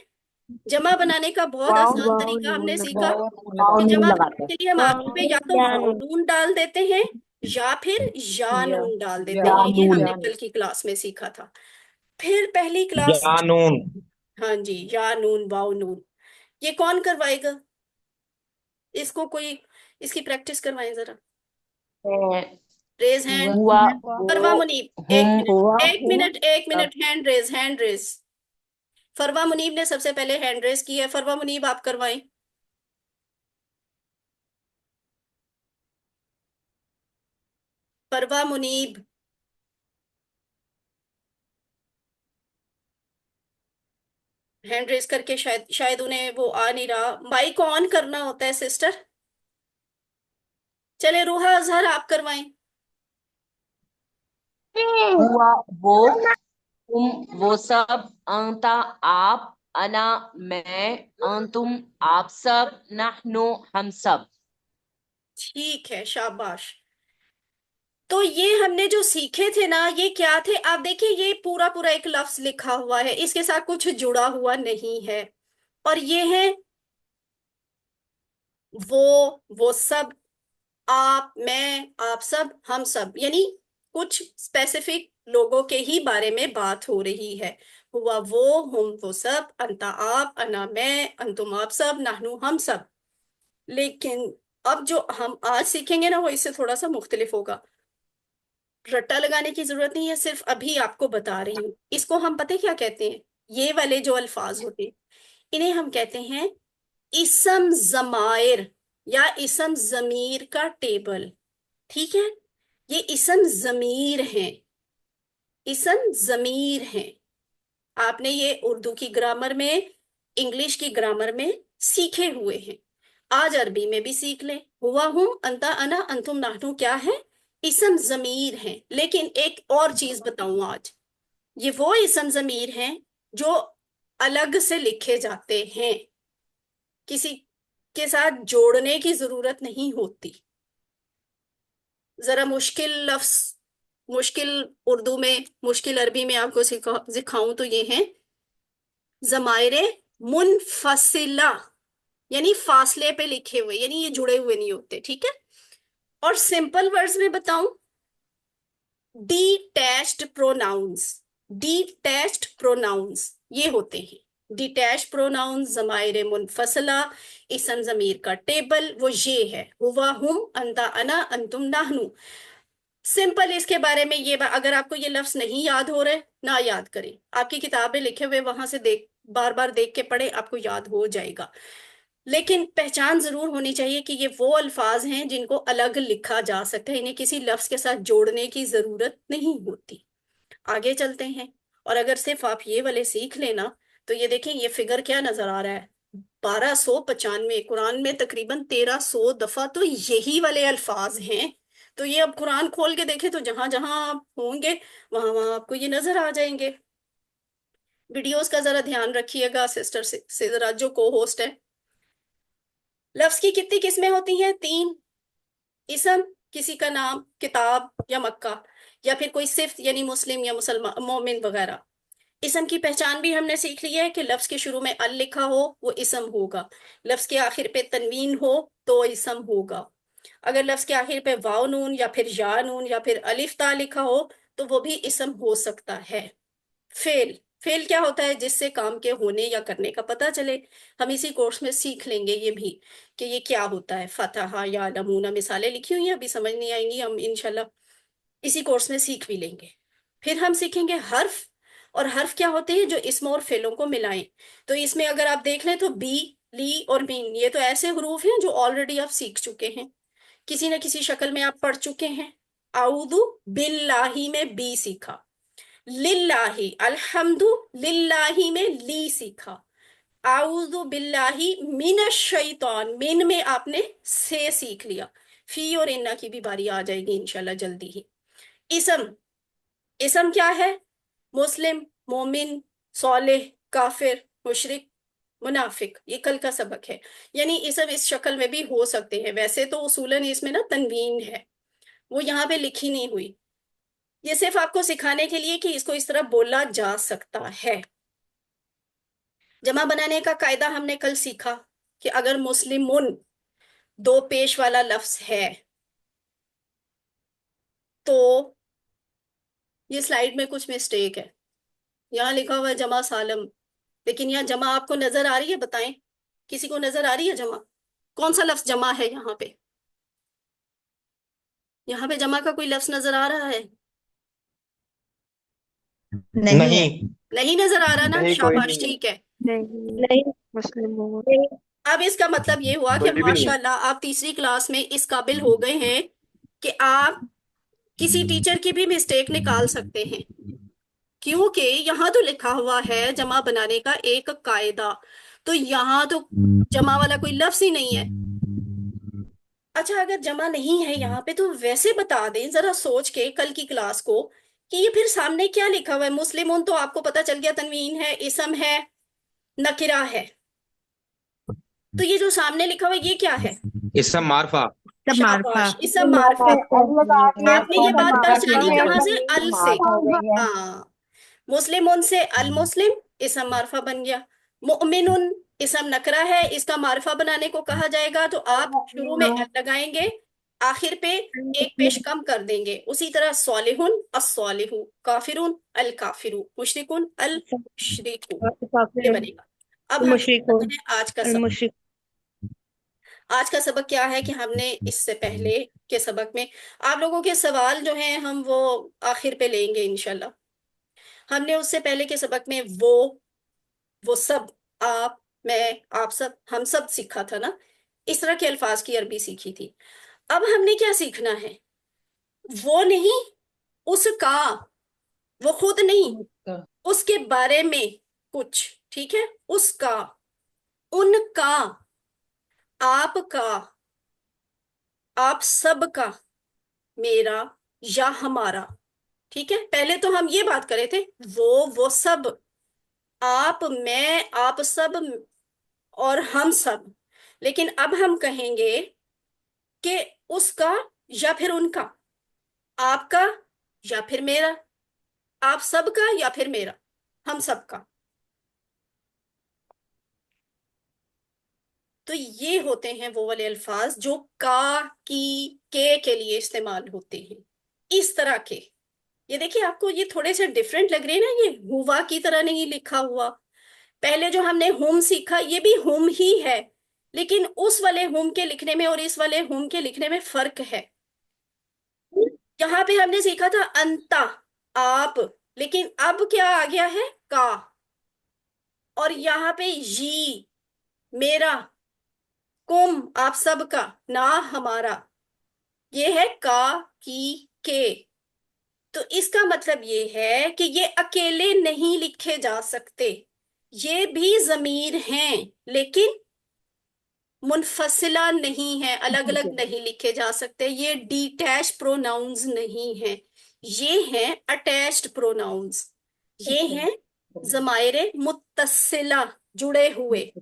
जमा बनाने का बहुत आसान वाव तरीका नून हमने सीखा लगाते कि जमा बनाने के लिए हम आखिर पे या तो या वाव नून। नून डाल देते हैं या फिर या नून डाल देते हैं। ये हमने कल की क्लास में सीखा था। फिर पहली क्लास, जानून हाँ जी, या नून वाव नून। ये कौन करवाएगा इसको? कोई इसकी प्रैक्टिस करवाएं जरा। Raise hand. फरवा मुनीब, एक मिनट एक मिनट एक minute, hand raise, hand raise. Farwa Munib ने सबसे पहले हैंड रेज की है। फरवा मुनीब आप करवाएं। फरवा मुनीब, हैंड रेज करके शायद शायद उन्हें वो आ नहीं रहा। माइक ऑन करना होता है सिस्टर। चले रूहा अजहर आप करवाएं। हुआ वो, तुम वो सब, अंता आप, अना मैं, अंतुम आप सब, नहनु हम सब। ठीक है, शाबाश। तो ये हमने जो सीखे थे ना ये क्या थे? आप देखिए ये पूरा पूरा एक लफ्ज लिखा हुआ है, इसके साथ कुछ जुड़ा हुआ नहीं है। और ये है वो सब, आप, मैं, आप सब, हम सब, यानी कुछ स्पेसिफिक लोगों के ही बारे में बात हो रही है। हुआ वो, हुम वो सब, अंता आप, अना मैं, अंतुम आप सब, नाहनु हम सब। लेकिन अब जो हम आज सीखेंगे ना वो इससे थोड़ा सा मुख्तलिफ होगा। रट्टा लगाने की जरूरत नहीं है, सिर्फ अभी आपको बता रही हूँ। इसको हम पता है क्या कहते हैं? ये वाले जो अल्फाज होते हैं इन्हें हम कहते हैं इसम जमायर या इसम जमीर का टेबल। ठीक है, ये इसम जमीर हैं, इसम जमीर हैं। आपने ये उर्दू की ग्रामर में, इंग्लिश की ग्रामर में सीखे हुए हैं, आज अरबी में भी सीख लें। हुआ हूं, अंता अना, अंतुम नाहनु क्या है? इसम जमीर हैं। लेकिन एक और चीज बताऊं आज, ये वो इसम जमीर हैं जो अलग से लिखे जाते हैं, किसी के साथ जोड़ने की जरूरत नहीं होती। जरा मुश्किल लफ्ज, मुश्किल उर्दू में, मुश्किल अरबी में आपको सिखाऊं तो ये हैं जमायरे मुनफसिला, यानी फासले पे लिखे हुए, यानी ये जुड़े हुए नहीं होते। ठीक है, और सिंपल वर्ड्स में बताऊं, डिटैच्ड प्रोनाउंस, डिटैच्ड प्रोनाउंस ये होते हैं। डिटैच्ड प्रोनाउंस, जमायरे मुनफसला, इसम जमीर का टेबल वो ये है, हुआ हुम, अंता अना, अंतुम नाहनु। सिंपल इसके बारे में ये अगर आपको ये लफ्ज नहीं याद हो रहे ना याद करें, आपकी किताब में लिखे हुए वहां से देख, बार बार देख के पढ़े, आपको याद हो जाएगा। लेकिन पहचान जरूर होनी चाहिए कि ये वो अल्फाज हैं जिनको अलग लिखा जा सकता है, इन्हें किसी लफ्ज के साथ जोड़ने की जरूरत नहीं होती। आगे चलते हैं, और अगर सिर्फ आप ये वाले सीख लेना तो ये देखें, ये फिगर क्या नजर आ रहा है? 1295। कुरान में तकरीबन 1300 दफा तो यही वाले अल्फाज हैं। तो ये अब कुरान खोल के देखें तो जहां जहां आप होंगे वहां वहां आपको ये नजर आ जाएंगे। वीडियोस का जरा ध्यान रखिएगा सिस्टर से जरा, जो को होस्ट है। लफ्ज की कितनी किस्में होती हैं? 3। इसम, किसी का नाम, किताब या मक्का, या फिर कोई सिफ्त यानी मुस्लिम या मुसलमान मोमिन वगैरह। इसम की पहचान भी हमने सीख लिया है कि लफ्ज के शुरू में अल लिखा हो वो इसम होगा, लफ्ज के आखिर पे तनवीन हो तो इसम होगा। अगर लफ्ज के आखिर पे वाव नून या फिर या नून या फिर अलिफ ता लिखा हो तो वो भी इसम हो सकता है। फेल, फेल क्या होता है? जिससे काम के होने या करने का पता चले। हम इसी कोर्स में सीख लेंगे ये भी कि ये क्या होता है। फतहा या नमूना मिसालें लिखी हुई हैं, अभी समझ नहीं आएंगी, हम इंशाल्लाह इसी कोर्स में सीख भी लेंगे। फिर हम सीखेंगे हर्फ, और हर्फ क्या होते हैं? जो इसम और फेलों को मिलाएं। तो इसमें अगर आप देख लें तो बी, ली और मीन, ये तो ऐसे हरूफ हैं जो ऑलरेडी आप सीख चुके हैं, किसी न किसी शक्ल में आप पढ़ चुके हैं। आउदु बिल्लाही में बी सीखा, लिल्लाही, अल्हम्दु लिल्लाही में ली सीखा, आउदु बिल्लाही मिनश शैतान, मिन में आपने से सीख लिया। फी और इन्ना की भी बारी आ जाएगी इंशाल्लाह जल्दी ही। इसम, इसम क्या है? मुस्लिम, मोमिन, सौलेह, काफिर, मुशरिक, मुनाफिक, ये कल का सबक है। यानी इसम इस शक्ल में भी हो सकते हैं। वैसे तो उसूलन इसमें ना तनवीन है, वो यहाँ पे लिखी नहीं हुई, ये सिर्फ आपको सिखाने के लिए कि इसको इस तरह बोला जा सकता है। जमा बनाने का कायदा हमने कल सीखा कि अगर मुस्लिमुन 2 पेश वाला लफ्ज है तो ये स्लाइड में कुछ मिस्टेक है, यहाँ लिखा हुआ है जमा सालम, लेकिन यहाँ जमा आपको नजर आ रही है? बताएं, किसी को नजर आ रही है जमा? कौन सा लफ्ज जमा है यहाँ पे? यहाँ पे जमा का कोई लफ्ज नजर आ रहा है? नहीं, नहीं नजर आ रहा ना? नहीं, कोई शाबाश, नहीं है। ठीक है। नहीं मुस्लिम हो। अब इसका मतलब ये हुआ कि कोई भी नहीं है। माशाल्लाह आप तीसरी क्लास में इस काबिल हो गए हैं कि आप किसी टीचर की भी मिस्टेक निकाल सकते हैं, क्योंकि यहाँ तो लिखा हुआ है जमा बनाने का एक कायदा, तो यहाँ तो जमा वाला कोई लफ्ज ही नहीं है। अच्छा, अगर जमा नहीं है यहाँ पे तो वैसे बता दें जरा सोच के कल की क्लास को कि ये फिर सामने क्या लिखा हुआ है। मुस्लिमों तो आपको पता चल गया तनवीन है, इसम है, नकिरा है, तो ये जो सामने लिखा हुआ है ये क्या है? इसम मारफा। सब मारफा। शाबाश, इसम मारफा। आपने ये बात पहचानी कहाँ से? अल से। हाँ, मुस्लिमुन से अल मुस्लिम इसम मारफा बन गया। मुमिनुन इसम नकरा है, इसका मारफा बनाने को कहा जाएगा तो आप शुरू में अल लगाएंगे, आखिर पे एक पेश कम कर देंगे। उसी तरह सॉलिहुन अस्सॉलिहु, काफिरुन अल काफिरु, मुशरिकुन अल मुशरिकु, ये बनेगा। अब हम मुशरिकून हैं आज का अल सबक। मुशरिक आज का सबक क्या है कि हमने इससे पहले के सबक में आप लोगों के सवाल जो हैं हम वो आखिर पे लेंगे इंशाल्लाह। हमने उससे पहले के सबक में वो सब, आप, मैं, आप सब, हम सब सीखा था ना। इस तरह के अल्फाज की अरबी सीखी थी। अब हमने क्या सीखना है? वो नहीं, उसका, वो खुद नहीं, उसके बारे में कुछ, ठीक है? उसका, उनका, आपका, आप सबका, मेरा या हमारा। ठीक है, पहले तो हम ये बात कर रहे थे वो सब, आप, मैं, आप सब और हम सब। लेकिन अब हम कहेंगे कि उसका या फिर उनका, आपका या फिर मेरा, आप सबका या फिर मेरा, हम सबका। तो ये होते हैं वो वाले अल्फाज जो का, की, के लिए इस्तेमाल होते हैं, इस तरह के। ये देखिए, आपको ये थोड़े से डिफरेंट लग रहे हैं ना, ये हुआ की तरह नहीं लिखा हुआ। पहले जो हमने हुम सीखा ये भी हुम ही है, लेकिन उस वाले हुम के लिखने में और इस वाले हुम के लिखने में फर्क है। यहाँ पे हमने सीखा था अंता, आप, लेकिन अब क्या आ गया है? का। और यहाँ पे जी, मेरा, कुम, आप सबका, ना, हमारा, ये है का, के। तो इसका मतलब ये है कि ये अकेले नहीं लिखे जा सकते, ये भी जमीर हैं, लेकिन मुनफसिला नहीं है, अलग अलग नहीं लिखे जा सकते। ये डिटैच प्रोनाउंस नहीं है, ये हैं अटैच्ड प्रोनाउंस। ये हैं जमायरे मुत्तसिला, जुड़े हुए।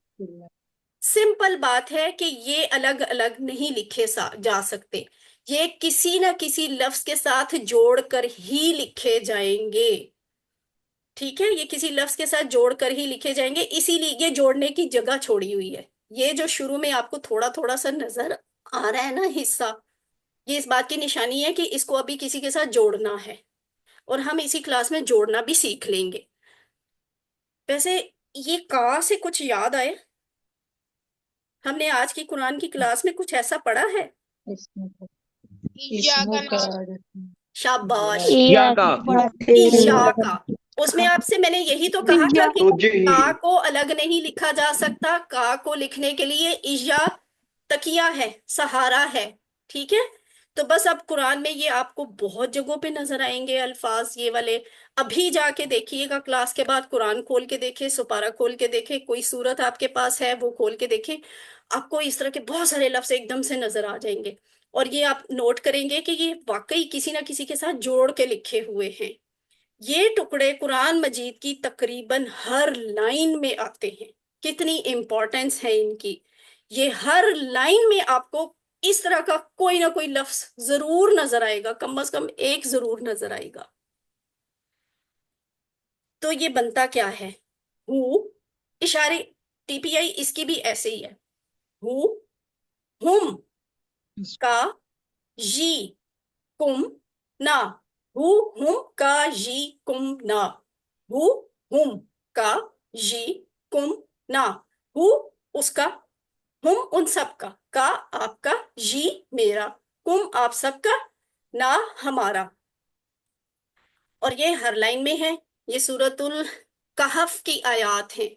सिंपल बात है कि ये अलग अलग नहीं लिखे जा सकते, ये किसी ना किसी लफ्ज के साथ जोड़कर ही लिखे जाएंगे। ठीक है, ये किसी लफ्ज के साथ जोड़कर ही लिखे जाएंगे, इसीलिए ये जोड़ने की जगह छोड़ी हुई है। ये जो शुरू में आपको थोड़ा थोड़ा सा नजर आ रहा है ना हिस्सा, ये इस बात की निशानी है कि इसको अभी किसी के साथ जोड़ना है, और हम इसी क्लास में जोड़ना भी सीख लेंगे। वैसे ये का से कुछ याद आए? हमने आज की कुरान की क्लास में कुछ ऐसा पढ़ा है? शाबाश, या का ईशा का। उसमें आपसे मैंने यही तो कहा था कि तुझे ही का को अलग नहीं लिखा जा सकता। का को लिखने के लिए ईशा तकिया है, सहारा है। ठीक है, तो बस अब कुरान में ये आपको बहुत जगहों पे नजर आएंगे अल्फाज ये वाले। अभी जाके देखिएगा, क्लास के बाद कुरान खोल के देखे, सुपारा खोल के देखे, कोई सूरत आपके पास है वो खोल के देखे, आपको इस तरह के बहुत सारे लफ्ज एकदम से नजर आ जाएंगे। और ये आप नोट करेंगे कि ये वाकई किसी ना किसी के साथ जोड़ के लिखे हुए हैं। ये टुकड़े कुरान मजीद की तकरीबन हर लाइन में आते हैं। कितनी इंपॉर्टेंस है इनकी! ये हर लाइन में आपको इस तरह का कोई ना कोई लफ्ज जरूर नजर आएगा, कम से कम एक जरूर नजर आएगा। तो ये बनता क्या है? हु, इशारे, टीपीआई इसकी भी ऐसे ही है। हु, हुम, का, जी, कुम, ना। हु, हुम, का, जी, कुम, ना। हु, हुम, का, जी, कुम, ना। हु, उसका, हुम, उन सब का आपका, जी, मेरा, कुम, आप सबका, ना, हमारा। और ये हर लाइन में है। ये सूरतुल कहफ की आयत है,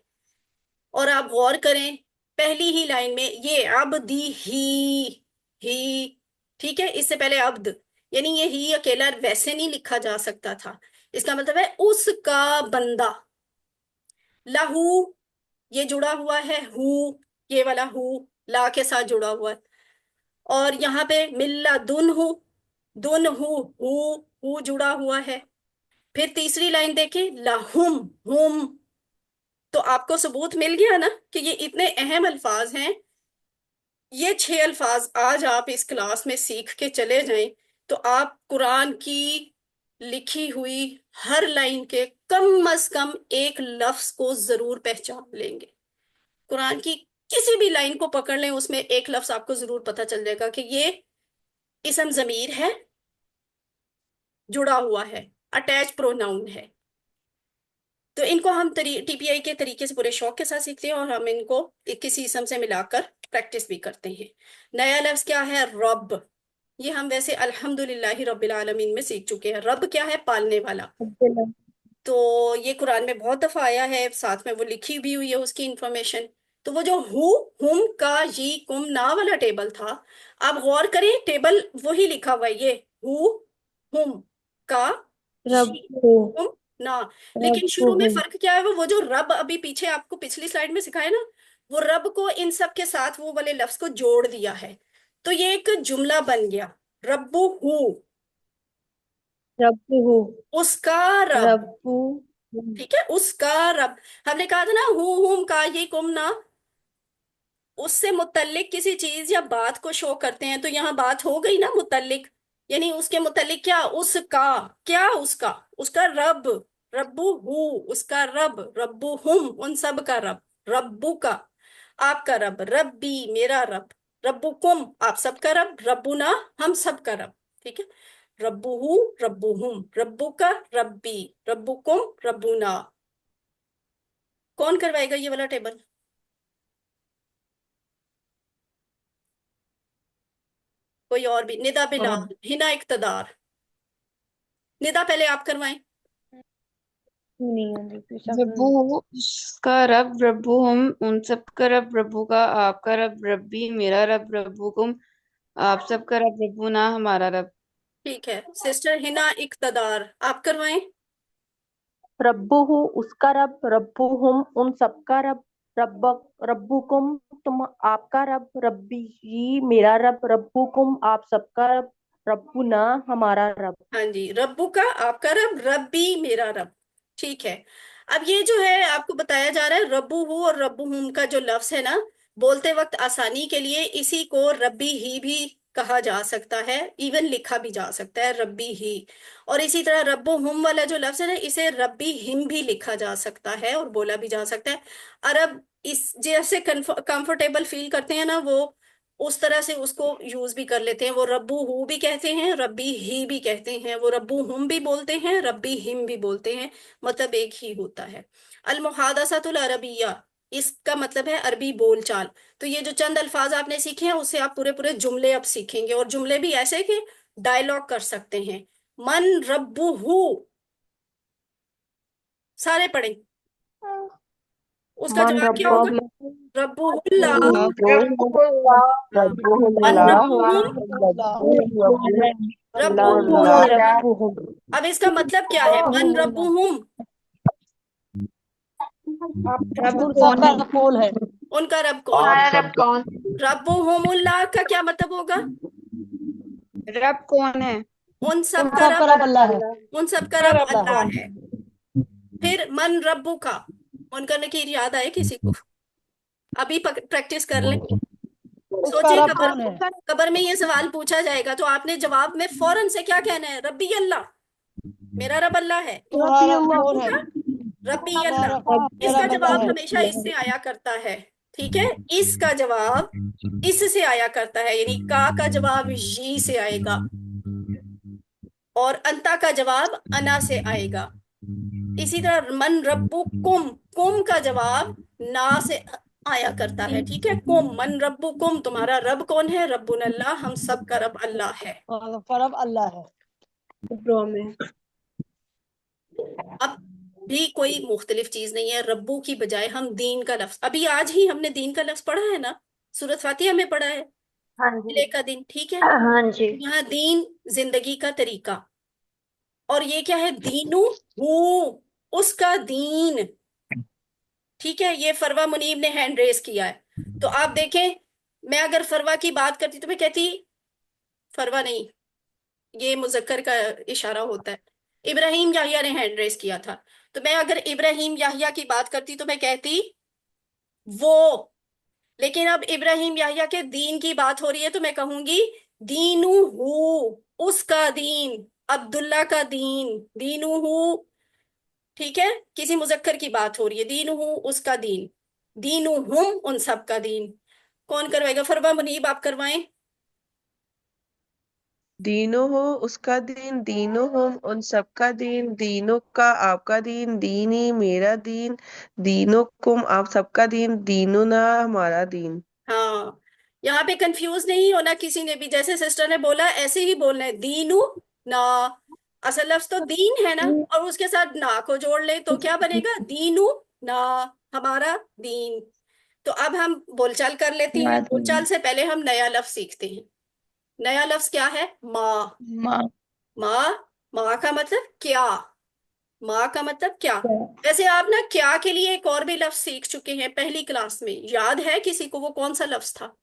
और आप गौर करें, पहली ही लाइन में ये अब्दी ही, ठीक है, इससे पहले अब्द, यानी ये ही अकेला वैसे नहीं लिखा जा सकता था। इसका मतलब है उसका बंदा। लहू, ये जुड़ा हुआ है हु, ये वाला हु ला के साथ जुड़ा हुआ है। और यहाँ पे मिल्ला दुन हु जुड़ा हुआ है। फिर तीसरी लाइन देखें, लहुम, हुम। तो आपको सबूत मिल गया ना कि ये इतने अहम अल्फाज हैं। ये 6 अल्फाज आज आप इस क्लास में सीख के चले जाएं तो आप कुरान की लिखी हुई हर लाइन के कम अज कम एक लफ्ज को जरूर पहचान लेंगे। कुरान की किसी भी लाइन को पकड़ लें, उसमें एक लफ्ज आपको जरूर पता चल जाएगा कि ये इसम जमीर है, जुड़ा हुआ है, अटैच प्रोनाउन है। तो इनको हम टीपीआई के तरीके से पूरे शौक के साथ सीखते हैं, और हम इनको किसी इसम से मिलाकर प्रैक्टिस भी करते हैं। नया लफ्ज क्या है? रब। ये हम वैसे अल्हम्दुलिल्लाहि रब्बिल आलमीन में सीख चुके हैं। रब क्या है? पालने वाला। तो ये कुरान में बहुत दफा आया है, साथ में वो लिखी भी हुई है उसकी इंफॉर्मेशन। तो वो जो हु, हुम का ये कुम ना वाला टेबल था, आप गौर करें, टेबल वही लिखा हुआ है, ये हु, हुम का ये कुम ना। लेकिन शुरू में फर्क क्या है? वो जो रब अभी पीछे आपको पिछली स्लाइड में सिखाया ना, वो रब को इन सब के साथ वो वाले लफ्ज को जोड़ दिया है, तो ये एक जुमला बन गया, रब्बू हु, रब्बुहु उसका रब। रब्बु ठीक है, उसका रब। हमने कहा था ना हु, हुम का ये कुम ना, उससे मुतल्लिक किसी चीज या बात को शो करते हैं, तो यहाँ बात हो गई ना मुतल्लिक, यानी उसके मुतल्लिक क्या? उसका। क्या? उसका, उसका रब। रब्बू हु, उसका रब। रब्बू हुम, उन सब का रब। रब्बू का, आपका रब। रब्बी, मेरा रब। रब्बू कुम, आप सबका रब। रब्बुना, हम सबका रब। ठीक है, रब्बू हु, रब्बू हुम, रब्बू का, रब्बी, रब्बू कुम, रब्बुना। कौन करवाएगा ये वाला टेबल? कोई और भी? निदा बिलाल, हिना इक्तदार। निदा पहले आप करवाएं। नहीं है रब्बू उसका रब, रब्बू हम उन सब का रब, रब्बू का आपका रब, रब्बी मेरा रब, रब्बुकुम आप सब का रब, रब्बू ना हमारा रब। ठीक है, सिस्टर हिना इक्तदार, आप करवाएं। रब्बुहु उसका रब, रब्बुहुम उन सबका रब, रब्ब रब्बुकुम तुम आपका रब, रब्बी मेरा रब, रब्बुकुम आप सबका रब, रब्बुना हमारा रब। हाँ जी, रब्बू का, आपका रब, रब्बी मेरा रब। ठीक है, अब ये जो है आपको बताया जा रहा है, रब्बू हु और रब्बू हुम का जो लफ्ज है ना, बोलते वक्त आसानी के लिए इसी को रब्बी ही भी कहा जा सकता है, इवन लिखा भी जा सकता है रब्बी ही। और इसी तरह रब्बू हुम वाला जो लफ्ज है ना, इसे रब्बी हिम भी लिखा जा सकता है और बोला भी जा सकता है। अरब इस जैसे कंफर्टेबल फील करते हैं ना, वो उस तरह से उसको यूज भी कर लेते हैं। वो रब्बू हु भी कहते हैं, रब्बी ही भी कहते हैं, वो रब्बू हुम भी बोलते हैं, रब्बी हिम भी बोलते हैं, मतलब एक ही होता है। अल मुहादसातुल अरबिया, इसका मतलब है अरबी बोलचाल। तो ये जो चंद अल्फाज आपने सीखे हैं, उससे आप पूरे पूरे जुमले अब सीखेंगे, और जुमले भी ऐसे कि डायलॉग कर सकते हैं। मन रब्बू हु, सारे पढ़ें। उसका मन जवाब क्या होगा? रब्बुहु रब्बुल्लाह। मन रब्बुहुल्लाह रब्बुहुम, रब्बुहुम। रब्बुहुम अब इसका मतलब क्या है? मन रब्बुहुम, रब उन कौन सबका है? रब कौन है? उनका रब कौन है? आप सबका रब्बुहुमुल्लाह का क्या मतलब होगा? रब कौन है? उन सब उन का सबका रब, रब अल्लाह है। उन सब का रब अल्लाह है। फिर मन रब्बू का, उनका नकीर याद आए किसी को? अभी प्रैक्टिस कर लें। उसका सोचिए, रब कबर, कौन है? कबर में ये सवाल पूछा जाएगा, तो आपने जवाब में फौरन से क्या कहना है? रब्बी अल्लाह, मेरा रब अल्लाह है। तुम्हारा रब कौन रब्बू है? का, रब्बी तुम्हारा अल्लाह। मेरा इसका रब अल्लाह जवाब है। हमेशा इससे आया करता है। ठीक है, इसका जवाब इससे आया करता है, यानी का जवाब जी से आएगा, और अंता का जवाब अना से आएगा। इसी तरह मन रब्बु कुम, कुम का जवाब ना से आया करता है। ठीक है, कुम, मन रब्बु कुम, तुम्हारा रब कौन है? रब्बुन अल्लाह, हम सब का रब अल्लाह है। और उसका रब अल्लाह है। में अब भी कोई मुख्तलिफ चीज नहीं है, रब्बू की बजाय हम दीन का लफ्ज, अभी आज ही हमने दीन का लफ्ज पढ़ा है ना, सूरत फातिहा में पढ़ा है, हाँ जी। मिले का दिन। ठीक है, हाँ जी। यहाँ दीन जिंदगी का तरीका, और ये क्या है? दीनू हु, उसका दीन। ठीक है, ये फरवा मुनीब ने हैंड रेस किया है, तो आप देखें, मैं अगर फरवा की बात करती तो मैं कहती, फरवा नहीं, ये मुजक्कर का इशारा होता है। इब्राहिम याहिया ने हैंड रेस किया था, तो मैं अगर इब्राहिम याहिया की बात करती तो मैं कहती वो। लेकिन अब इब्राहिम याहिया के दीन की बात हो रही है, तो मैं कहूंगी दीनू हु, उसका दीन, अब्दुल्ला का दीन, दीनू हु। ठीक है, किसी मुजक्कर की बात हो रही है, दीनू हु, उसका दीन, दीनू हुम, उन सब का दीन। कौन करवाएगा? फरवा मुनीब, आप करवाएं। दीनो हो उसका दीन, दीनो हम उन सबका दीन, दीनों का आपका दीन, दीनी मेरा दीन, दीनो कुम आप सबका दीन, दीनो ना हमारा दीन। हाँ, यहाँ पे कंफ्यूज नहीं होना किसी ने भी, जैसे सिस्टर ने बोला ऐसे ही बोलना है, दीनू ना। असल लफ्ज तो दीन है ना, और उसके साथ ना को जोड़ ले तो क्या बनेगा, दीनू ना हमारा दीन। तो अब हम बोलचाल कर लेते हैं। बोलचाल से पहले हम नया लफ्ज सीखते हैं। नया लफ्ज क्या है, माँ। माँ। माँ, माँ का मतलब क्या। माँ का मतलब क्या। वैसे आप ना क्या के लिए एक और भी लफ्ज सीख चुके हैं पहली क्लास में, याद है किसी को, वो कौन सा लफ्ज था।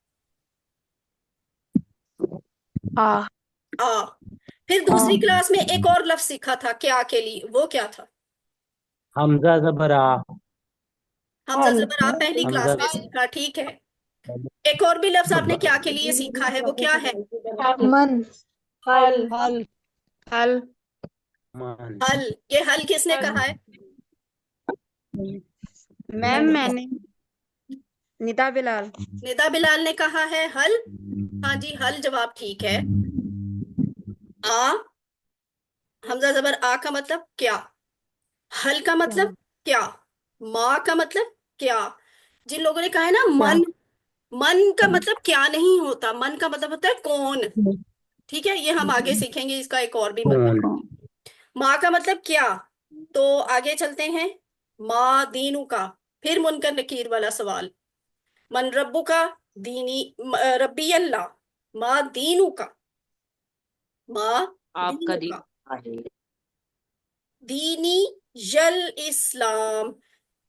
आ आ। फिर दूसरी क्लास में एक और लफ्ज सीखा था क्या के लिए, वो क्या था। हमजा जबर आ। हमजा जबर आप पहली हमजा क्लास में सीखा, ठीक है। एक और भी लफ्ज आपने क्या के लिए सीखा है, वो क्या है। मन हल हल हल। मन। हल। ये हल किसने कहा है। मैम मैंने। निदा बिलाल। निदा बिलाल ने कहा है हल। हाँ जी, हल जवाब ठीक है। आ। हमजा जबर आ का मतलब क्या। हल का मतलब क्या। माँ का मतलब क्या। जिन लोगों ने कहा है ना मन, मन का मतलब क्या नहीं होता, मन का मतलब होता है कौन। ठीक है, ये हम आगे सीखेंगे इसका एक और भी मतलब। कौन। माँ का मतलब क्या। तो आगे चलते हैं। माँ दीनू का। फिर मुनकर नकीर वाला सवाल। मन रब्बू का। दीनी रब्बी अल्लाह। माँ दीनू का। माँ आपका दीनू दीन। का। दीनी यल इस्लाम।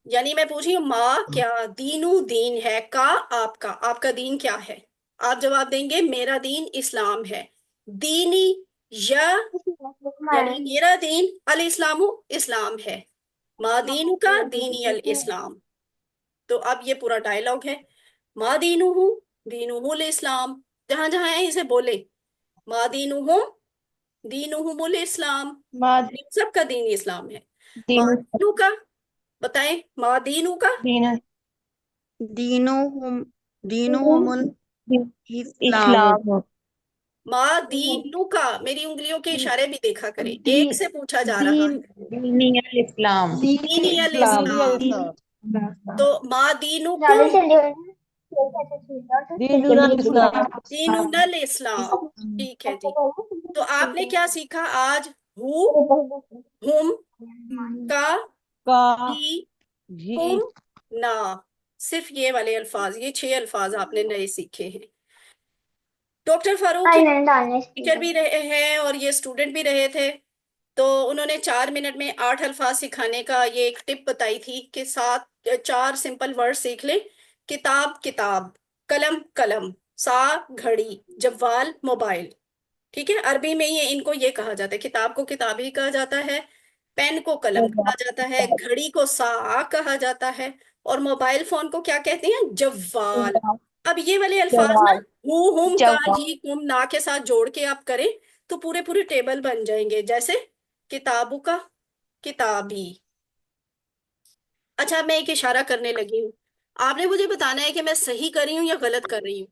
यानी मैं पूछ रही हूँ माँ क्या दीनू दीन है का। आपका आपका दीन क्या है। आप जवाब देंगे मेरा दीन इस्लाम है। दीनी या, यानी मेरा दीन अल इस्लामु इस्लाम है। माँ दीनू का दीनी अल इस्लाम। तो अब ये पूरा डायलॉग है। माँ दीनू हूँ, दीनू हुल इस्लाम। जहां जहां है इसे बोले। माँ दीनू हूँ, दीनू हुल इस्लाम। माँ सबका दीन इस्लाम है। माँ दीन दीनू का, बताएं माँ दीनू का। दीन दीनो हम। दीनो हमल इस्लाम। इस्लाम माँ दीनू का, मेरी उंगलियों के इशारे भी देखा करें, एक दीन से पूछा जा रहा दीन है। दीनी इस्लाम दीनी अल दीनी अल इस्लाम। इस्लाम। तो माँ दीनुकुम, दीनुल इस्लाम। दीनुनल इस्लाम। ठीक है जी। तो आपने क्या सीखा आज। हु, हुम, का, का ही, जी। कुम, ना। सिर्फ ये वाले अल्फाज, ये 6 अल्फाज आपने नए सीखे हैं। डॉक्टर फारूक ये टीचर भी रहे हैं और ये स्टूडेंट भी रहे थे। तो उन्होंने 4 मिनट में 8 अल्फाज सिखाने का ये एक टिप बताई थी कि 4 सिंपल वर्ड सीख लें। किताब किताब, कलम कलम, सा घड़ी, जवाल मोबाइल। ठीक है, अरबी में ये इनको ये कहा जाता है, किताब को किताब ही कहा जाता है, पेन को कलम कहा जाता है, घड़ी को सा कहा जाता है, और मोबाइल फोन को क्या कहते हैं, जवाल। अब ये वाले अल्फाज ना हु हुम का ही कुम ना के साथ जोड़ के आप करें तो पूरे पूरे टेबल बन जाएंगे, जैसे किताबू का, किताबी। अच्छा, मैं एक इशारा करने लगी हूँ, आपने मुझे बताना है कि मैं सही कर रही हूँ या गलत कर रही हूँ।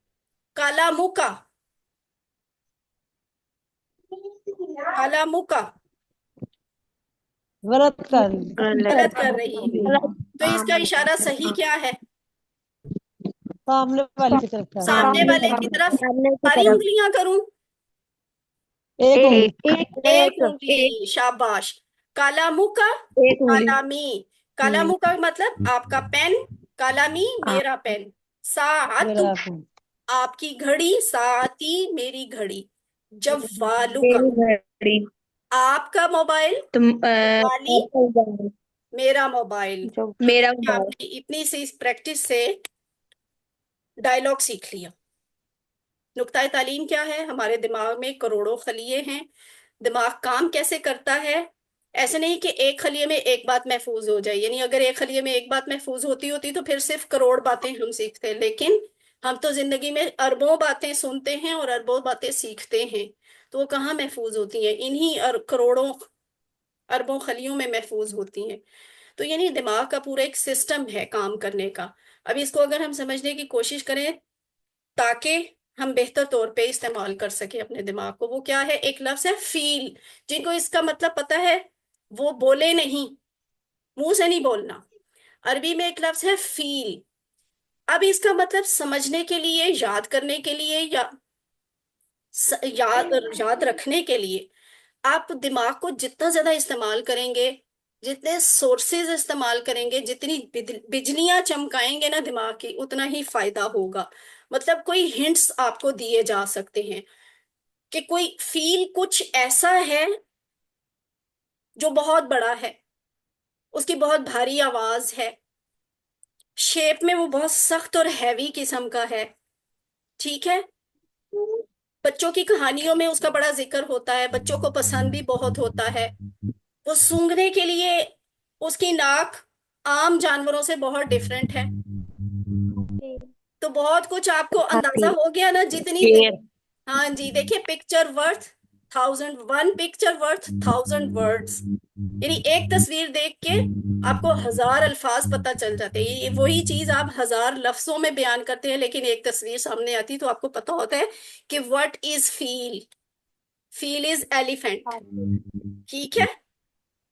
काला मुका, काला मुका, गलत कर गलत कर रही हूँ। तो इसका इशारा सही क्या है, सामने वाले की तरफ था। सामने वाले की तरफ। सारी उंगलियां करूं, एक उंगली। एक उंगली, शाबाश। काला मुका, काला मी। काला मुका मतलब आपका पेन, काला मी मेरा पेन। सातु, मेरा आपकी घड़ी, साती मेरी घड़ी। जव्वालू का, मेरी घड़ी। आपका मोबाइल, तुम वाली मेरा मोबाइल। जो तो मेरा देखिए, आपने इतनी सी प्रैक्टिस से डायलॉग सीख लिया। नुक्ता तालीम क्या है, हमारे दिमाग में करोड़ों खलिए हैं। दिमाग काम कैसे करता है, ऐसे नहीं कि एक खलिए में एक बात महफूज हो जाए, यानी अगर एक खलिए में एक बात महफूज होती होती तो फिर सिर्फ करोड़ बातें हम सीखते, लेकिन हम तो जिंदगी में अरबों बातें सुनते हैं और अरबों बातें सीखते हैं। तो वो कहाँ महफूज होती हैं, इन्हीं करोड़ों अरबों खलियों में महफूज होती हैं। तो यानी दिमाग का पूरा एक सिस्टम है काम करने का। अब इसको अगर हम समझने की कोशिश करें ताकि हम बेहतर तौर पे इस्तेमाल कर सके अपने दिमाग को। वो क्या है? एक लफ्ज है फील। जिनको इसका मतलब पता है वो बोले नहीं, मुंह से नहीं बोलना। अरबी में एक लफ्ज है फील। अब इसका मतलब समझने के लिए, याद करने के लिए, या याद याद रखने के लिए आप दिमाग को जितना ज्यादा इस्तेमाल करेंगे, जितने सोर्सेज इस्तेमाल करेंगे, जितनी बिजलियां चमकाएंगे ना दिमाग की, उतना ही फायदा होगा। मतलब कोई हिंट्स आपको दिए जा सकते हैं कि कोई फील कुछ ऐसा है जो बहुत बड़ा है, उसकी बहुत भारी आवाज है, शेप में वो बहुत सख्त और हैवी किस्म का है। ठीक है। बच्चों की कहानियों में उसका बड़ा जिक्र होता है, बच्चों को पसंद भी बहुत होता है। वो सूंघने के लिए उसकी नाक आम जानवरों से बहुत डिफरेंट है। तो बहुत कुछ आपको अंदाजा हो गया ना, जितनी शेर। हाँ जी, देखिए, picture worth thousand, one picture worth thousand words. यानी एक तस्वीर देख के आपको हजार अल्फाज पता चल जाते हैं। ये वही चीज आप हजार लफ्जों में बयान करते हैं, लेकिन एक तस्वीर सामने आती तो आपको पता होता है कि what is feel. Feel is elephant. ठीक है,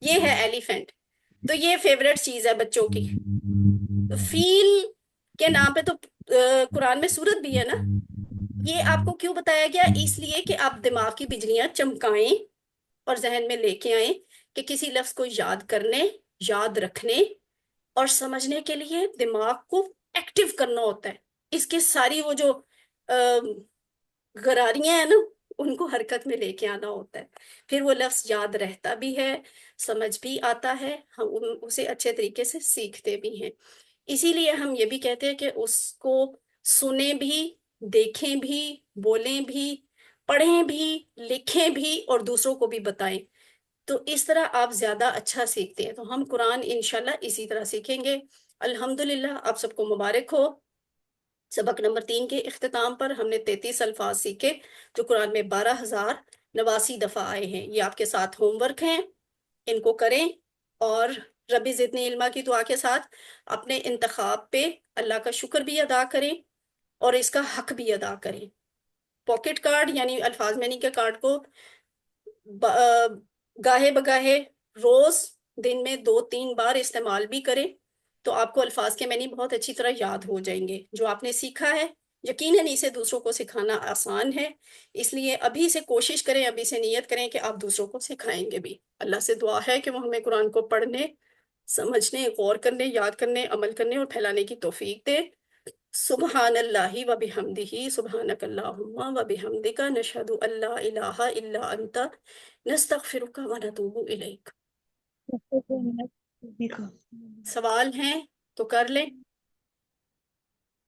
ये है एलिफेंट। तो ये फेवरेट चीज है बच्चों की। तो फील के नाम पे तो कुरान में सूरत भी है ना। ये आपको क्यों बताया गया? इसलिए कि आप दिमाग की बिजलियां चमकाएं और जहन में लेके आए कि किसी लफ्ज को याद करने, याद रखने और समझने के लिए दिमाग को एक्टिव करना होता है। इसके सारी वो जो गरारियां हैं ना, उनको हरकत में लेके आना होता है। फिर वो लफ्ज याद रहता भी है, समझ भी आता है, हम उसे अच्छे तरीके से सीखते भी हैं। इसीलिए हम ये भी कहते हैं कि उसको सुने भी, देखें भी, बोलें भी, पढ़ें भी, लिखें भी और दूसरों को भी बताएं। तो इस तरह आप ज्यादा अच्छा सीखते हैं। तो हम कुरान इंशाल्लाह इसी तरह सीखेंगे। अल्हम्दुलिल्लाह, आप सबको मुबारक हो। सबक नंबर 3 के इख्तिताम पर हमने 33 अल्फाज सीखे जो कुरान में 12,089 दफा आए हैं। ये आपके साथ होमवर्क हैं, इनको करें और रब्बी ज़िदनी इल्मा की दुआ के साथ अपने इंतखाब पे अल्लाह का शुक्र भी अदा करें और इसका हक भी अदा करें। पॉकेट कार्ड यानी अल्फाज मैनी के कार्ड को गाहे बगाहे रोज दिन में 2-3 बार इस्तेमाल भी करें, तो आपको अल्फाज के मैनी बहुत अच्छी तरह याद हो जाएंगे। जो आपने सीखा है, यकीनन इसे दूसरों को सिखाना आसान है। इसलिए अभी से कोशिश करें, अभी से नियत करें कि आप दूसरों को सिखाएंगे भी। अल्लाह से दुआ है कि वो हमें कुरान को पढ़ने, समझने, गौर करने, याद करने, अमल करने और फैलाने की तौफीक दे। सुबहानल्लाहि व बिहम्दिही सुबहानकल्लाहुम्मा व बिहम्दिका नशहदु अल्ला इलाहा इल्ला अंता नस्तगफिरुका व नतूबु इलैक। सवाल हैं तो कर लें।